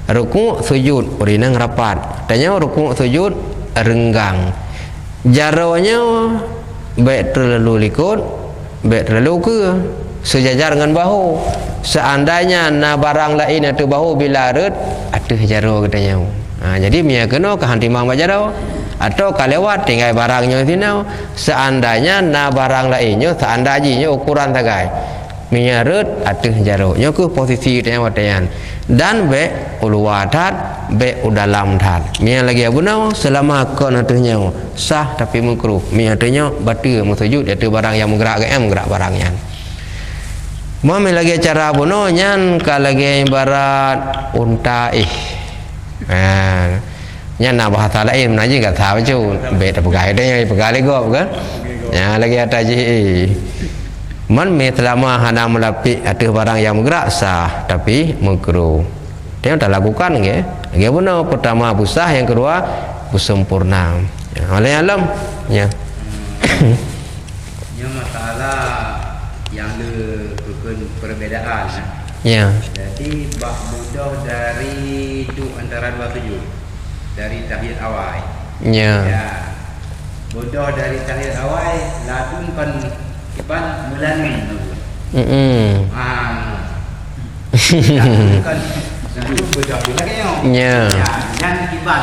ruku' sujud urinang rapat tanya ruku' sujud renggang jaronya baik terlalu likut baik terlalu ke sejajar dengan bahu seandainya na barang lain atau bahu bila red atuh jaro katanya jadi mia kena ke hantimang bajaro atau kalewat tinggal barangnya tinau seandainya na barang lainnya seandainya ukuran tagai mia red atuh jaro nya ke posisi tanya watayan dan be uluwa tat be udalam tat mia lagi abuna selama kon atuhnya sah tapi makruh mia atuhnya batal musujud iaitu barang yang menggerak menggerak barangnya. Mami lagi cara bono nyan ka lagi ibarat unta nyan na bahasa lain naji enggak tahu cu beda pegai dia pegai lego kan ya lagi ada ji man me selama hana melapik ada barang yang bergerak sah tapi makruh dia tak lakukan nggih lagi bono pertama busah yang kedua busempurna ya oleh alam ya masalah yang perbedaan ya. Jadi bab mudah dari itu antara dua sujud dari tahiyat awal ya. Mudah dari tahiyat awal ladun kan iban melani kan sujud mudah lagi ya dan iban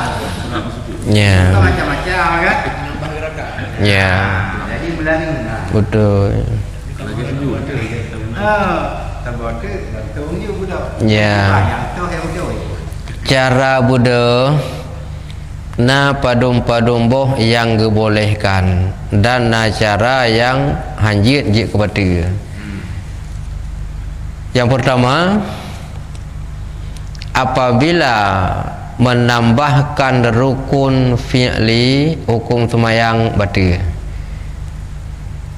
ya macam-macam kan ya jadi melani betul lagi sujud ya cara Buddha na padum-padum boh yang dibolehkan dan na cara yang hanjit jik kepada yang pertama apabila menambahkan rukun fi'li hukum semayang batil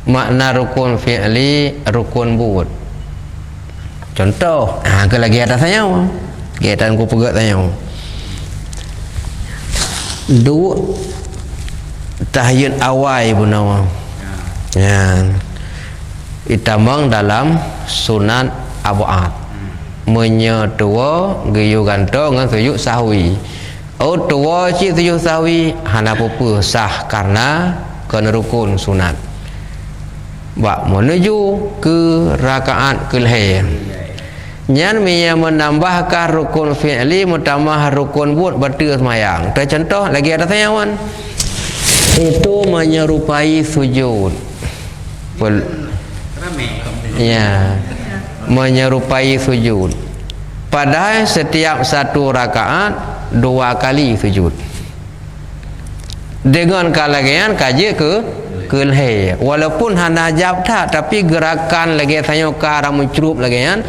makna rukun fi'li rukun buat contoh ke lagi atasnya kegiatan ku pegat tanya dua tahiyat awal punawa ya itamang dalam sunat abu'at menyedua gayu ganto dengan sujud sahwi dua cik sujud sahwi hana pupu sah karena kena rukun sunat bak menuju ke rakaat kelihir nyan miya menambahkan rukun fi'li mutambah rukun buat batil semayang contoh lagi ada tayawan itu menyerupai sujud ya menyerupai sujud padahal setiap satu rakaat dua kali sujud dengan kalagian kaji ke kelhe walaupun hana jab tak tapi gerakan lagi tanya ke arah mencerup lagi kan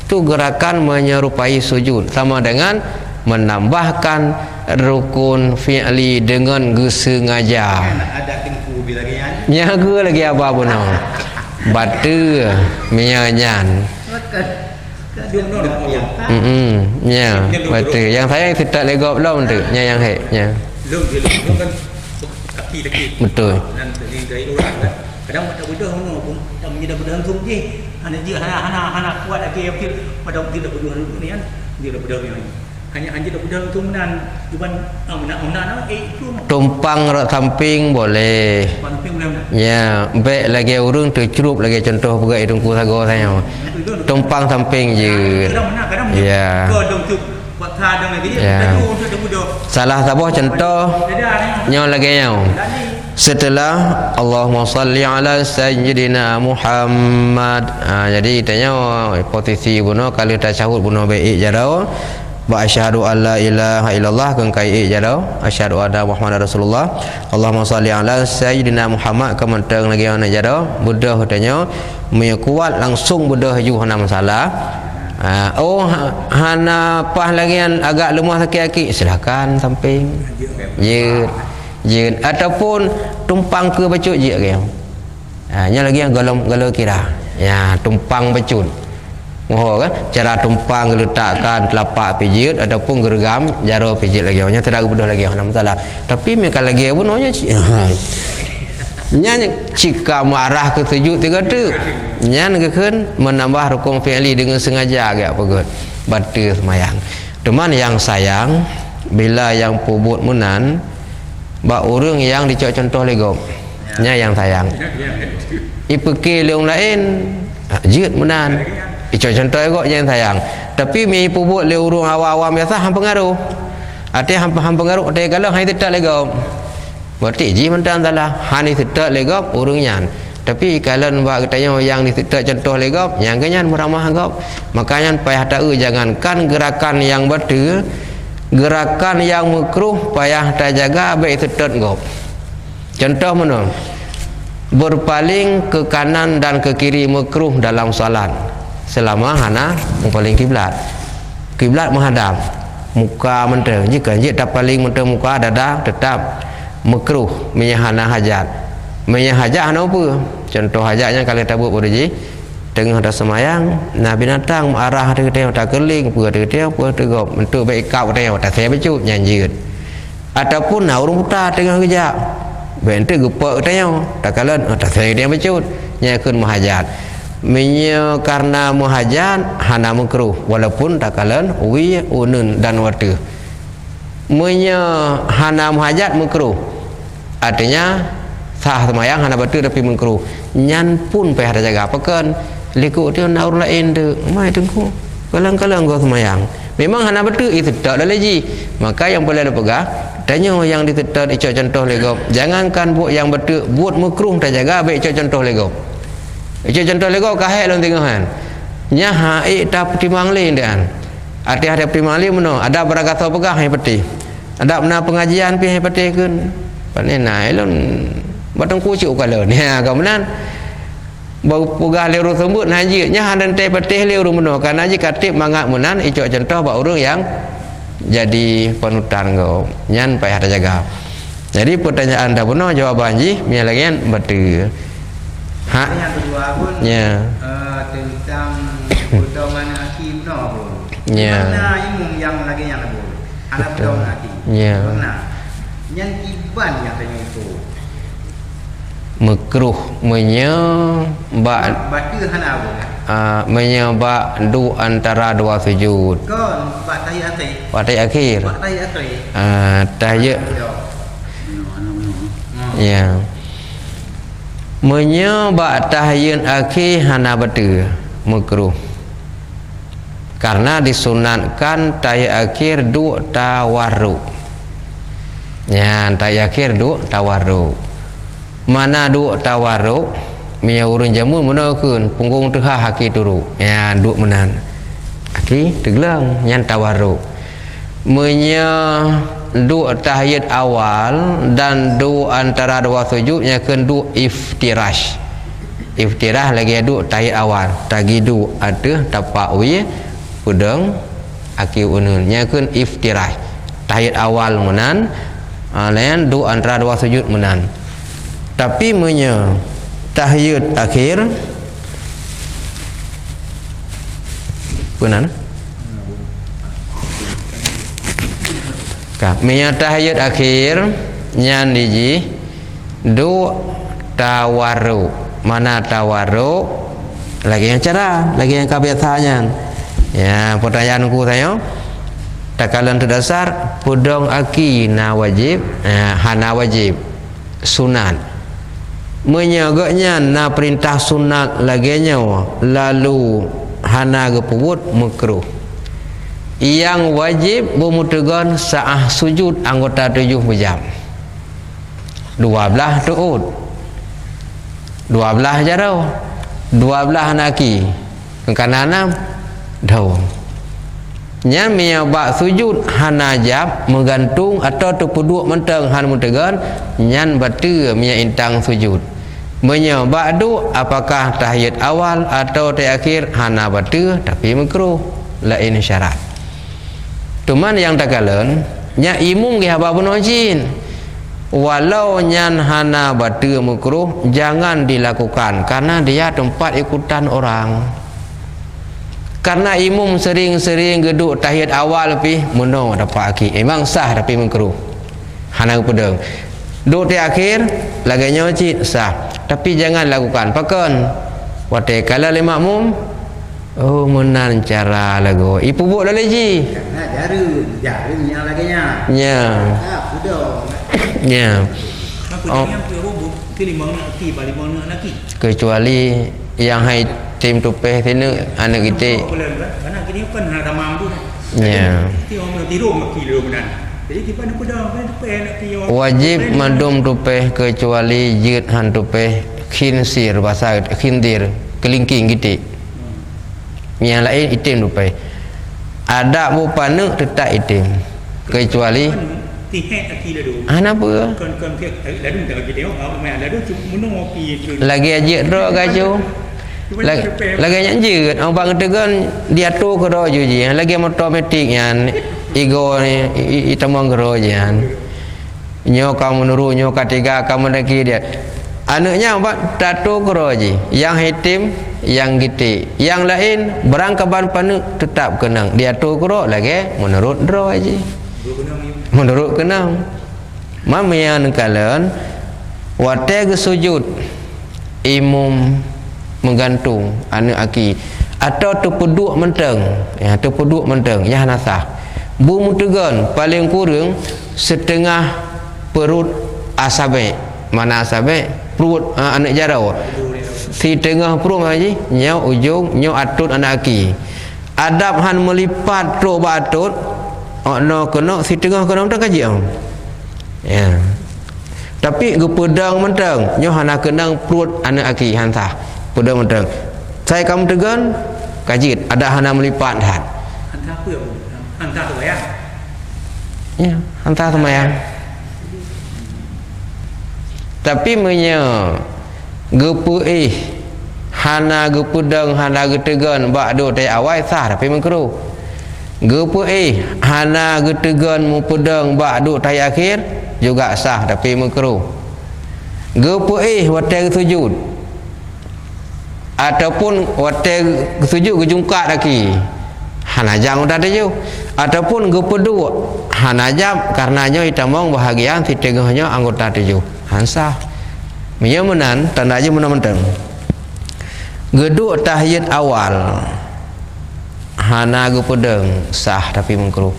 tu gerakan menyerupai sujud sama dengan menambahkan rukun fi'li dengan sengaja. Ada tengku bila gaya. Nyaga lagi apa pun no. Batu menyanyan. Dia menolak Allah. Ya, betul. Yang saya tidak legop lah untuk yang hek. Ya. Lung kan kaki. Betul. Dan dari orang kan. Kadang tak bedah pun tak menjadi bedah tung je. Hana dia hana kuat lagi pada tidak bedah ni kan. Dia dah bedah ni. Hanya tak bedah tung menan cuban menan itu. Tumpang rak samping boleh. Samping boleh. Ya, baik lagi urung tercerup lagi contoh pegak hidungku sago saya. Tumpang samping je. Kadang ya. Ke dong tu buat thadang lagi ya. Untuk bedah. Salah sabah contoh nyaw lagi nyaw. Setelah Allahumma salli ala sayyidina Muhammad. Jadi tanya posisi bunuh kalau tasyahud bunuh baik jadau. Wa asyhadu alla ilaha illallah kan kai jadau. Asyhadu anna Muhammadar Rasulullah. Allahumma salli ala sayyidina Muhammad kementeng lagi ana jadau. Budah tanya me kuat langsung budah ju hana masalah. Hana pah lagi yang agak lemah sakit-sakit silakan samping. Je ataupun tumpang ke bacut je ke. Nya lagi yang galau kira. Ya, tumpang bacut. Moho kan cara tumpang letakkan telapak pijit ataupun gergam jaro pijit lagi. Nya tidak bedah lagi hana masalah. Tapi mereka lagi pun nya nya jika marah ke sujud tiga tu nya ngekeun menambah rukun fi'li dengan sengaja agak pegut batu semayang. Teman yang sayang bila yang pubut munan bak urang yang dicok contoh legop nya yang sayang ipeke leung lain jeut munan dicok contoh legop yang sayang tapi mi pubut le urang awam-awam biasa hang pengaruh ate hang pengaruh ate kalau hang tidak legop berarti ji mentan salah hani tidak legop urungnya tapi kalau buat katanya yang tidak contoh legop yang kenyan meramah gop makanya payah tahu jangankan gerakan yang betul gerakan yang makruh payah tak jaga baik tidak gop contoh mana berpaling ke kanan dan ke kiri makruh dalam salat selama hana berpaling kiblat menghadap muka menteng jika tak paling menteng muka dada tetap makruh menyahana hajat hana apa contoh hajatnya kalau tabuk boleh je tengah dah semayang nah binatang arah dia tengok tak keling apa dia apa tegop untuk baik kau tengok tak saya becut nyanjut ataupun nah urung putar tengah kejap bentuk gepak tengok tak kalan tak saya dia becut nyakun muhajat karena muhajat hana makruh walaupun tak kalan wi unun dan waktu hana muhajat makruh artinya sah semayang hana betul tapi makruh nyan pun payah ada jaga apakan likut dia nak orang lain tu mai tengku kalang-kalang kau semayang memang hana betul itu tak ada lagi maka yang boleh ada pegang tanya yang ditetat icok contoh legop jangankan buat yang betul buat makruh tak jaga baik icok contoh legop icok contoh legop kahek long tengokkan nya haik tak pertimang lain dan ada pertimang lain mana ada beragam pegang yang peti ada benar pengajian pi yang peti kan panena elon batang kucuk kalau ni kemudian bau pegah leru sembut haji nya hadan teh petih leru meno kan haji katib mangak munan icok contoh ba urang yang jadi panutan kau nyan payah ada jaga jadi pertanyaan dah benar jawaban ji mi lagian betul yang kedua pun ya tentang potongan aki benar pun ya mana imum yang lagi yang lebih anak potongan aki ya benar yang iban yang tanya itu makruh menyebab batu hana apa menyebab antara dua sujud kan bak tahiyat akhir tahiyat ya menyebab tahiyat akhir hana betul makruh karena disunatkan tahiyat akhir dua tawarruk ya tahiyat akhir dua tawarruk mana duk tawarruk miya urun jamun menakeun punggung tehah haki turu ya duk menan haki teglang nyan tawarruk duk tahiyat awal dan duk antara dua sujud nyakeun duk iftirash lagi duk tahiyat awal tagi duk ada tapak wi pedang akil unun nya kun iftirah tahiyat awal menan lain du antara dua sujud menan tapi menye tahiyat akhir benar menye tahiyat akhir nyan diji du tawaru mana tawaru lagi yang cara lagi yang kebiasaannya ya pertanyaanku saya takalan terdasar pudong aki na wajib hana wajib sunat menyagaknya na perintah sunat laginya lalu hana gepubut makruh yang wajib bermutegan saah sujud anggota 7 jam 12 tu'ud 12 jarau 12 naki kanan daun nya mia bak sujud hana jab menggantung atau tepuduk menteng han mutegan nyan batu mia intang sujud menya ba'du apakah tahiyat awal atau terakhir hana batu tapi makruh lain syarat cuman yang takalan nya imum ge haba bunojin walau nyan hana batu makruh jangan dilakukan karena dia tempat ikutan orang karena imum sering-sering geduk tahiyat awal pi mono dapat aki memang sah tapi makruh hana pedang duk di akhir laganya cit sah tapi jangan lakukan pakon wate kala le makmum oh menan cara lagu ipu buat lagi karena jaru nya laganya nya pedang nya Aku yang robo kelimang naki balimang naki kecuali yang hai tim tupeh sini anak kita karena gini kan hana tamam tu ya ti orang tidur maki lu benan jadi kita nak pedang naki wajib mandum tupeh kecuali jid han tupeh khinsir bahasa khindir kelingking gitu yang lain itim tupeh ada bupana tetap itim kecuali tihet aki ladu apa kan ladu dah lagi tengok mai ladu munung ngopi lagi aja ro gajo lagi nyanjut orang bang tegan dia tu ke ro je lagi otomatik yan ego ni itamang ro je yan nyo kamu nuru nyo ketiga kamu lagi dia anaknya apa tatu ke ro je yang hitim yang giti yang lain berangkapan panu tetap kenang dia tu ke ro lagi menurut ro je menurut kenang mamian kalian wate sujud imum menggantung anak aki atau terpeduk menteng ya terpeduk menteng ya nasah bu mutegan paling kurang setengah perut asabe mana asabe perut anak jarau si tengah perut haji nyau ujung nyau atut anak aki adab han melipat ro batut no kena si tengah kena mentang kaji ya tapi gepedang mentang nyo hana kenang perut anak aki hantah pedang mentang saya kamu tegan kaji ada hana melipat hat hantah apa ya hantah tu ya hantah semayang tapi menye gepu hana gepedang hana getegan bak do tai awal sah tapi makruh gepu hana getegan mu pedang bak duk tai akhir juga sah tapi makruh gepu wate sujud ataupun wate sujud gejungkat lagi hana jang udah tu ataupun gepu dua hana jam karenanya itamong bahagian si tengahnya anggota 7 hansah dia menan tanda aja menang-menang geduk tahiyat awal hana gepedang sah tapi makruh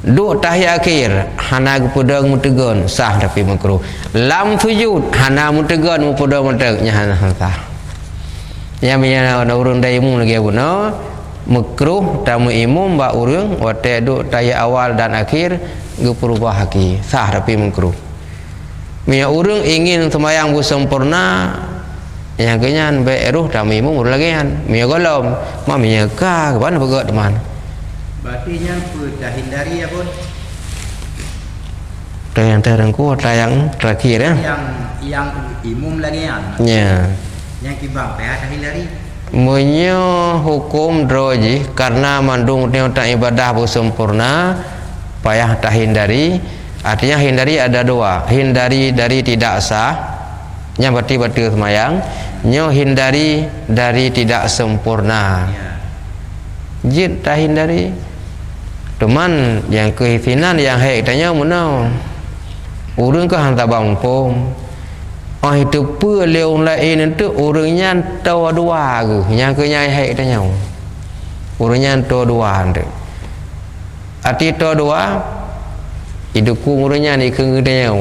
duk tahiyat akhir hana gepedang mutegan sah tapi makruh lam sujud hana mutegan mupedang mentengnya hana sah ya mina urang dai imum lagi guna makruh tamu imum ba urang wate duk tahiyat awal dan akhir geperubah haki sah tapi makruh mina urang ingin sembahyang sempurna yang kenyan beruh tamu imum urang lagi kan mina golom maminya ka mana begat teman berarti yang dah hindari ya pun yang terengku yang terakhir ya yang imum lagi kan ya yang kibang dah hindari Menyo hukum droji karena mandung tengok tak ibadah bersempurna payah tak hindari. Artinya hindari ada dua, hindari dari tidak sah nya berarti batal semayang, nyo hindari dari tidak sempurna. Jid tak hindari. Teman yang kehisinan yang hek tanya mana urang ke hantar bang pom. Oh itu pu leung lain itu urangnya tahu dua ke yang ke nyai hek tanya. Urangnya tahu dua tu. Arti tahu dua itu kurangnya ni kengedanya.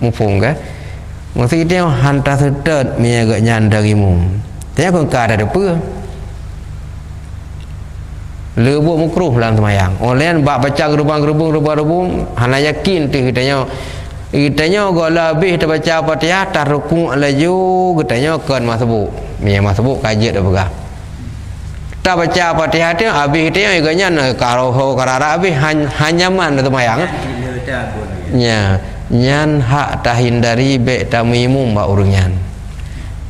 Mufung kan? Maksud dia hantar setet mi agak nyandang imu. Tanya kau kada ada apa? Lebuk mukruh dalam semayang. Orang bak baca gerubang hana yakin tu kitanya gak lebih kita baca Fatihah tarukung laju kitanya kan masbuk. Mi masbuk kaji dah pegang. Tak baca Fatihah tu habis kita agaknya kalau karara habis hanyaman dalam semayang. Ya, nyan hak tahindari baik tamimum ba urungan.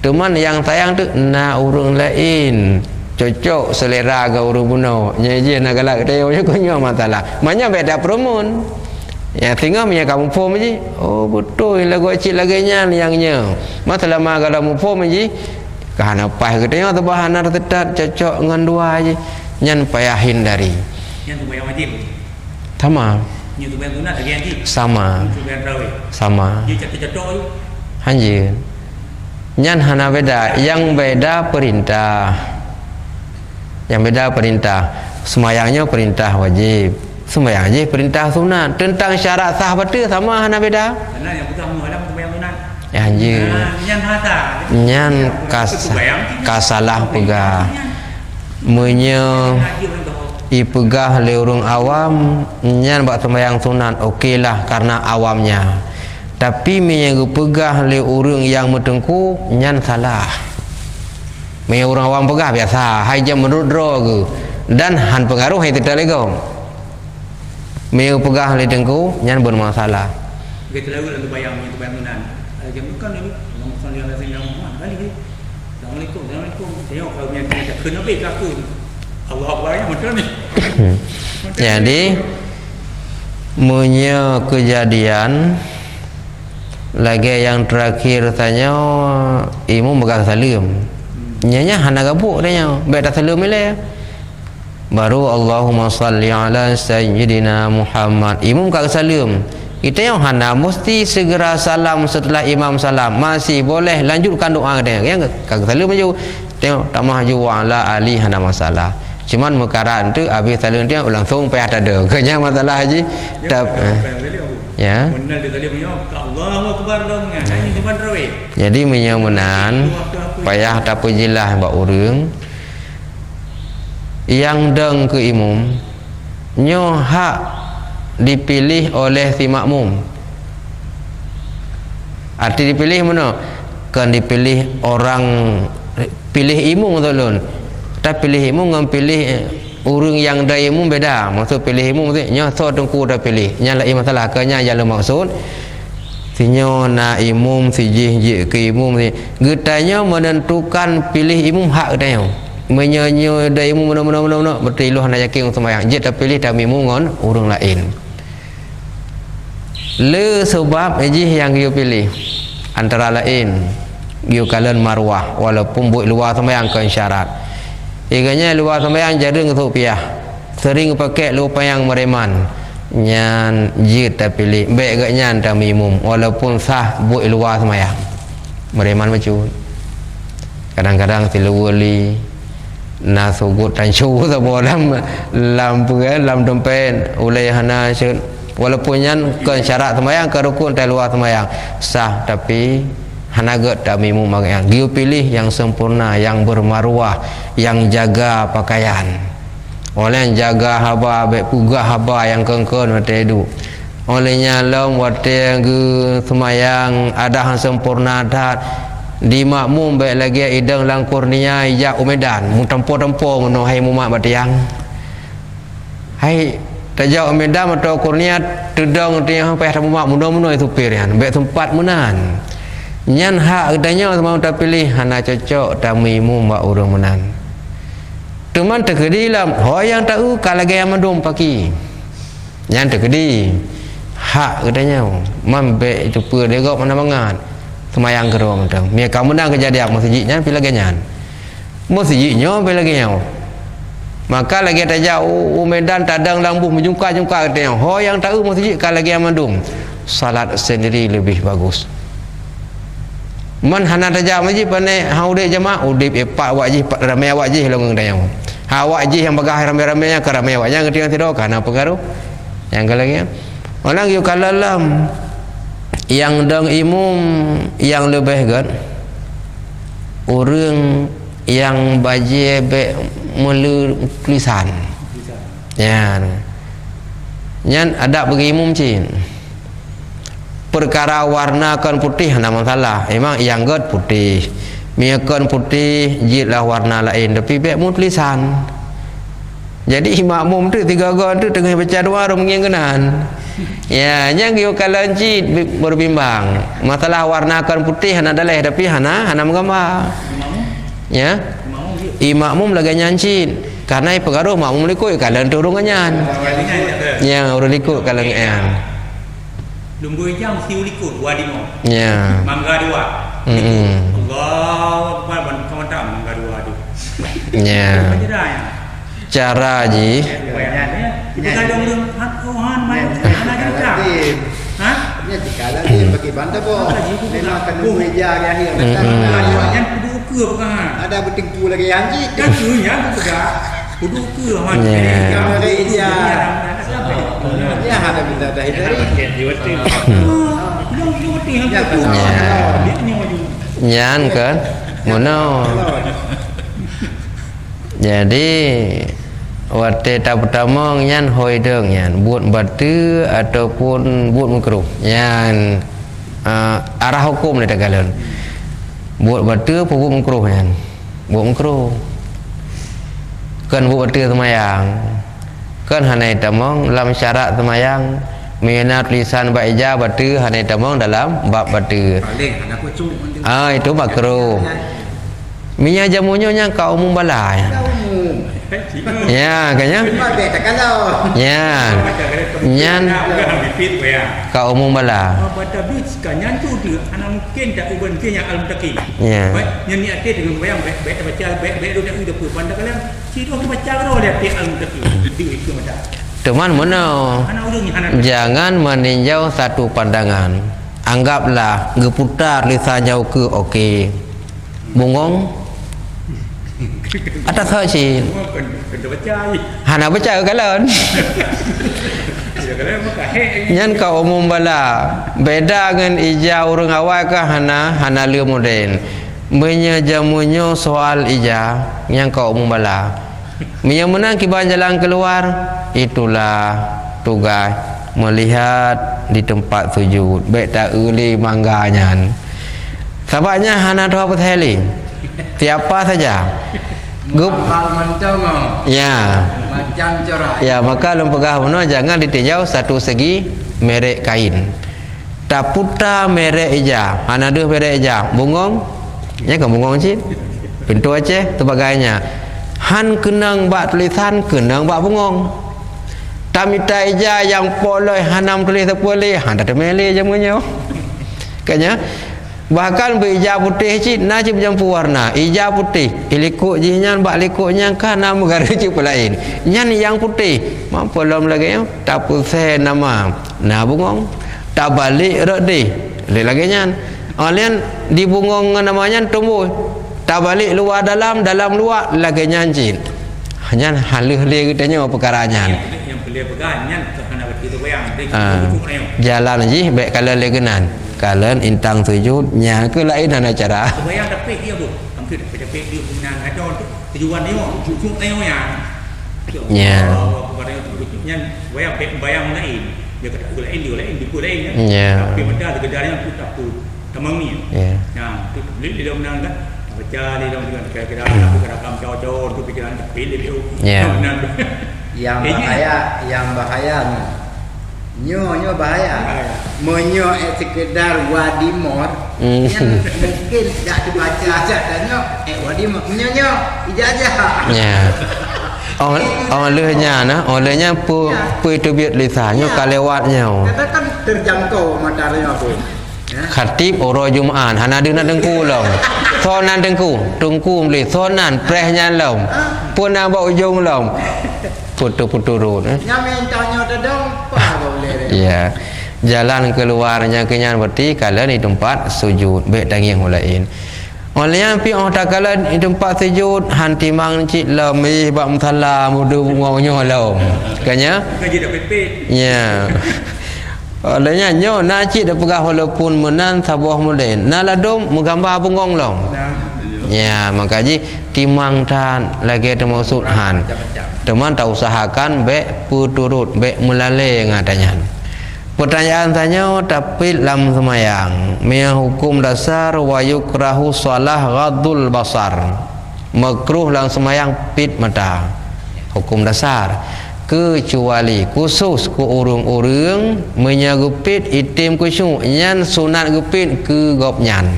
Teman yang sayang tu na urung lain. Cocok selera ke urung buno. Nya je nak galak dia punya masalah. Manya beda promun. Ya tinggal punya kamu form je. Oh betul lagu kecil laganya yangnya. Masalah mah kalau mu form je. Kahana pah ke dia tu bahan tetap cocok dengan dua je. Nyan payah hindari. Nyan tu bayang wajib. Sama. Nyan tu bayang sunat lagi wajib. Sama. Tu bayang rawi. Sama. Dia cocok tu. Hanjir. Nyan hana beda. Yang beda perintah. Yang beda perintah. Semayangnya perintah wajib. Sembahyang je perintah sunat. Tentang syarat sah betul sama hana beda. Karena yang pertama dalam sembahyang sunat. Ya anjir. Nyan hata. Nyan kasalah pegah. Menyo ipegah le urang awam nyan bak sembahyang sunat okeylah karena awamnya. Tapi menyo pegah le urang yang metengku nyan salah. Menyo urang awam pegah biasa hai jam menurut dro ke. Dan han pengaruh hai tidak legong. Menyo pegah le tengku nyan bermasalah. Kita lagu dalam bayang sunat. Jam bukan ni ngomong dia lagi yang mana kali ni. Assalamualaikum. Tengok kalau punya kita kena baik aku. Allah Akbar yang macam ni. Jadi punya kejadian lagi yang terakhir tanya imu megang salam. Nyanya hana gabuk tanya. Baik dah salam ile. Baru Allahumma salli ala sayyidina Muhammad. Imu megang salam. Kita yang hana mesti segera salam setelah imam salam. Masih boleh lanjutkan doa dia. Yang kagak salam maju. Tengok tak maju wala ali hana masalah. Cuman mekaran tu habis salam dia langsung payah tak ada. Kenya masalah haji. Ya. Allahu Akbar dong. Ini depan rawi. Jadi menyamunan payah tak pujilah mbak urang. Yang deng ke imam nyo hak dipilih oleh si makmum. Arti dipilih mana? Kan dipilih orang pilih imam tolong. Tak pilih imam dengan pilih urang yang dah imam beda. Maksud pilih imam tu nya so tengku dah pilih. Nya lah masalah kanya jalan maksud. Sinyo na imam si je ke imam ni. Getanya menentukan pilih imam hak dia. Menyanyi dah imam mana bertiluh nak yakin sembahyang. Je tak pilih tak imam ngon urang lain. Le sebab ejih yang dia pilih antara lain dia kalian marwah walaupun buat luar sembahyang kan syarat. Iganya luar sembahyang jarang rupiah. Sering pakai lupa yang mereman. Nyan jid tak pilih. Baik gak nyan tak minimum walaupun sah buat luar sembahyang. Mereman macam. Kadang-kadang silawali nasugut dan syuh sama lampu lam dompet oleh hana walaupun yang kan syarat sembahyang ke rukun tak luar sembahyang sah tapi hanagat tak minimum yang dia pilih yang sempurna yang bermaruah yang jaga pakaian oleh yang jaga haba baik pugah haba yang kengkon mata itu olehnya long wate ge sembahyang ada yang sempurna adat di makmum baik lagi idang lang kurnia ijak umedan mu tempo-tempo ngono hai mumak batiang hai tajau medan atau kurnia tedang dia payah mumak mudah-mudah itu pirian baik tempat menan Nyan hak katanya mau tak pilih hana cocok tamimu mak urang menan. Teman terkedi lam hoyang tahu kalau gaya mandum pagi. Nyan terkedi hak katanya mambe itu pur dia gok mana mangan. Semayang gerong tang. Mia kamu nang kejadian masjidnya pilih ganyan. Masjidnya pilih ganyan. Maka lagi tak jauh medan tadang lambuh menjungka-jungka katanya hoyang tahu masjid kalau gaya mandum. Salat sendiri lebih bagus. Man hana tajak majlis pandai haudek jemaah udip epak wajib ramai wajib longang dayang. Ha wajib yang bagah ramai-ramainya ke ramai wajib ketika tidak kana pengaruh. Yang lagi orang yu kalalam yang dang imum yang lebih kan orang yang baje be melu tulisan. Ya. Nyan ada bagi imum cin. Perkara warna kan putih hana masalah. Memang yang god putih. Miakan putih jitlah warna lain tapi bek mu tulisan. Jadi makmum tu tiga gon tu tengah baca doa rom ngengenan. Ya, yang yo kalan jit berbimbang. Masalah warna kan putih hana daleh tapi hana menggambar. Ya. Makmum lagi nyancit. Karena pengaruh makmum likut kalan turun nyan. Ya, urang likut kalan ngan. Lumbu jam siu likut wadimo. Ya. Mangga dua. Allah Akbar kawan tak mangga dua tu. Ya. Cara ji. Kita kadang orang Tuhan main anak kita. Hah? Ini dikala ni bagi bandar boh. Memang kena meja yang ni. Yang kudu ke bukan? Ada beting tu lagi anjing. Kan tu ya bukan. Kudu ke han. Yang ada dia. Ya ada benda dah itu. Nyan kan mono. Jadi waktu pertama nyan hoi deng nyan buat batu ataupun buat makruh nyan arah hukum ni tak galon buat batu apa buat makruh nyan buat makruh kan buat batu semayang kan hanai tamong dalam syarat semayang mina tulisan baija batu hanai tamong dalam bab batu itu makruh minyak jamunya yang kau umum balai ya kayaknya ya nyan kau umum bala pada bis kanyan tu dia anak mungkin tak uban ke yang alam taki ya yang ni ada dengan bayang baca baik tu dah udah pandai kalian situ aku baca kalau dia alam taki itu macam teman mana jangan meninjau satu pandangan anggaplah geputar lisan jauh ke okey bungong atas haji hana baca kalan nyan kau umum bala beda dengan ija urang awal ke hana liu moden menyajamunyo soal ija yang kau umum bala yang menang kiban jalan keluar itulah tugas melihat di tempat sujud baik tak uli mangganya sebabnya hana doa berheli siapa saja gup ya macam corak ya maka lempegah mana jangan ditinjau satu segi merek kain taputa merek ija hana dua merek ija bungong ya kan bungong cik pintu Aceh sebagainya han kenang bak tulisan kenang bak bungong tamita ija yang poloi hanam tulis sepulih han tak temeli jamunya kayaknya bahkan beija putih cik najib jampu warna ija putih ilikuk jinyan bak likuknya kana megara cik lain nyan yang putih mampu lom lagi ya tapu se nama na bungong tak balik rodi le lagi nyan alian di bungong namanya tumbuh tak balik luar dalam luar lagi nyan cik nyan halih le katanya perkaranya yang beli pegang nyan kerana begitu bayang jalan ji baik kalau legenan kalian intang sujudnya ke lain ada cara bayang tapi dia bu hampir tapi dia punya ada tujuan dia ujung ya bayang lain dia kata lain ya tapi benda gedarnya tu tak tu temang ni ya beli dia menang kan baca dia dengan kira-kira rakam jauh-jauh tu pikiran pilih dia yang bahaya Nyo bahaya. Menyo sekedar wadimor yang mungkin tak dibaca ajak tanya wadimor nyo ijazah. Ya. Olehnya itu biar lisannya kalewatnya. Kata kan terjangkau materinya pun. Khatib orang Jumaat hana dengan dengku long. Sonan tungku beli sonan prehnya long. Pun nak bawa ujung long. Putu rut. Nyami tanya tadong apa boleh. Ya. Jalan keluarnya kenyan berarti kalau di tempat sujud baik dengan yang lain. Olehnya pi orang tak kala di tempat sujud hanti mang cik lemih bak mutala mudu ngongnya long. Kanya? Gaji dah pepet. Ya. Olehnya nyo nak cik dah pegah walaupun menan sabuah mulen. Na ladum menggambar bengong long. Ya, makanya timang tan lagi termasuk han. Teman tak usahakan baik puturut baik melalai ngatanya. Pertanyaan tanya tapi lam semayang mia hukum dasar wa yukrahu shalah ghadul basar. Makruh lang semayang pit mata. Hukum dasar kecuali khusus ku urung-urung menyagupit itim kusyuk nyan sunat gupit ke gop nyan.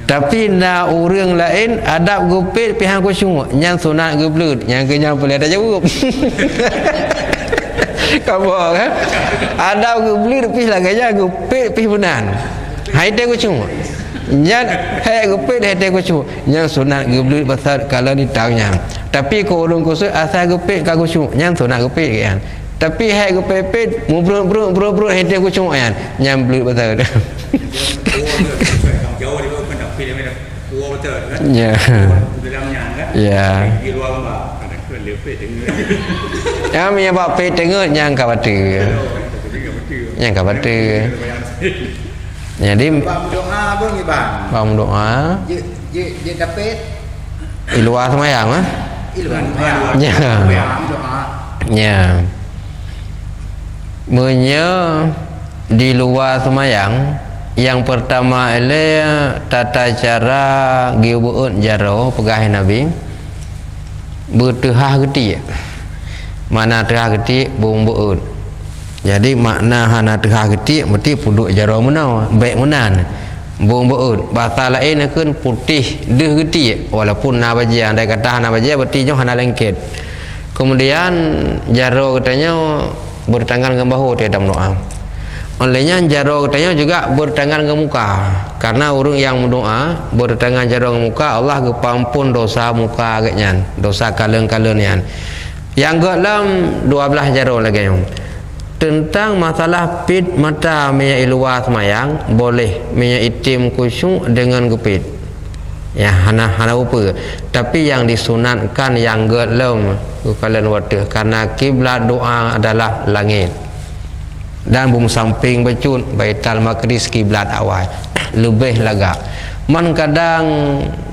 Tapi na urang lain adab gupit pihak kusyuk nyan sunat geblut yang kenyang boleh ada jawab. Kamu kan adab geblut pih laganya gupit pih benan. Hai te kusyuk nyan hai gupit hai te kusyuk nyan sunat geblut besar kalau ditanya. Tapi ko urung khusus asal gupit ka kusyuk nyan sunat gupit kan. Tapi hai gupit bro hai te kusyuk kan nyan blut besar. Jauh di bawah pendak pilih mereka kuah betul kan? Ya. Dalamnya kan? Ya. Di luar rumah kadang kau lepet dengar. Ya, minyak bak pet dengar yang kabatu. Yang kabatu. Jadi Bang doa apa ni bang? bang doa Je dapat di luar semayang ah. ilmuwan. Ya. Bang doa. Ya. Menye di luar semayang yang pertama ialah tata cara gibuun jaro pegah Nabi bertehah geti. Mana tehah geti bumbuun. Jadi makna hana tehah geti mesti puduk jaro menau baik menan. Bumbuun bahasa lain kan putih deh geti walaupun nabajian ada kata nabajian berarti nyo hana lengket. Kemudian jaro katanya bertangan ke bahu dia dalam doa. Olehnya jaro katanya juga bertangan ke muka. Karena orang yang berdoa bertangan jaro ke muka, Allah kepampun dosa muka agaknya, dosa kalen-kalenian. Yang dalam 12 jaro lagi yang tentang masalah pit mata minyak luar semayang boleh minyak itim kusyuk dengan gupit. Ya hana upa. Tapi yang disunatkan yang dalam kalian wadah karena kiblat doa adalah langit. Dan bum samping becut baital maqdis kiblat awal lebih lagak man kadang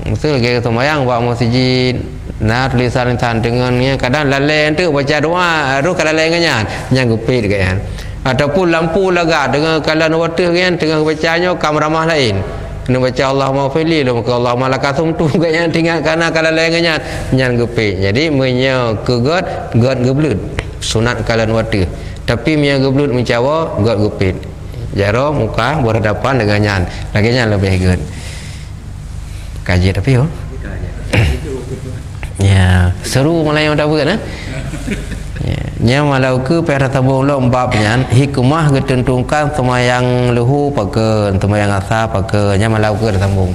betul ke semayang buat masjid nah tulisan dengannya kadang lalai tu baca doa ru kalau lalai kan yang gupit kan ataupun lampu lagak dengan kalian water kan tengah bacanya kamramah lain kena baca Allahumma fili lu maka Allahumma lakasum tu kan tinggal karena kalau lalai kan yang gupit jadi menyo kegot geblut sunat kalian water. Tapi mia geblut mencawa god gupit. Jaro muka berhadapan dengan nyan. Laginya lebih good. Kaji tapi yo. Ya, seru mulai yang dah buat ya. Nya malau ke perata bolong bab nyan hikmah ketentukan semayang lehu pakai semayang asa pakai nya malau ke sambung.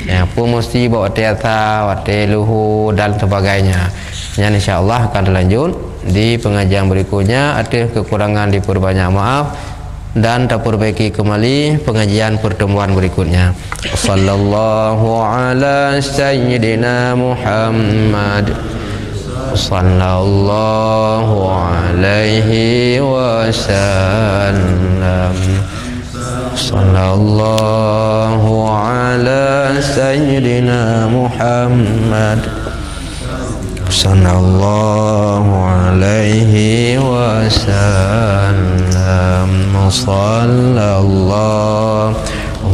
Ya, pun mesti bawa tiasa, wate luhu dan sebagainya. Yang insya-Allah akan lanjut di pengajian berikutnya. Ada kekurangan diperbanyak maaf dan terperbaiki kembali pengajian pertemuan berikutnya. Sallallahu ala sayyidina Muhammad. Sallallahu alaihi wasallam. Sallallahu ala sayyidina Muhammad. Sallallahu alaihi wasallam. Sallallahu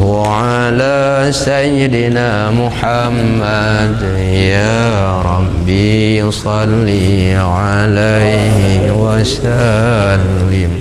على سيدنا محمد يا ربي صل عليه وسلم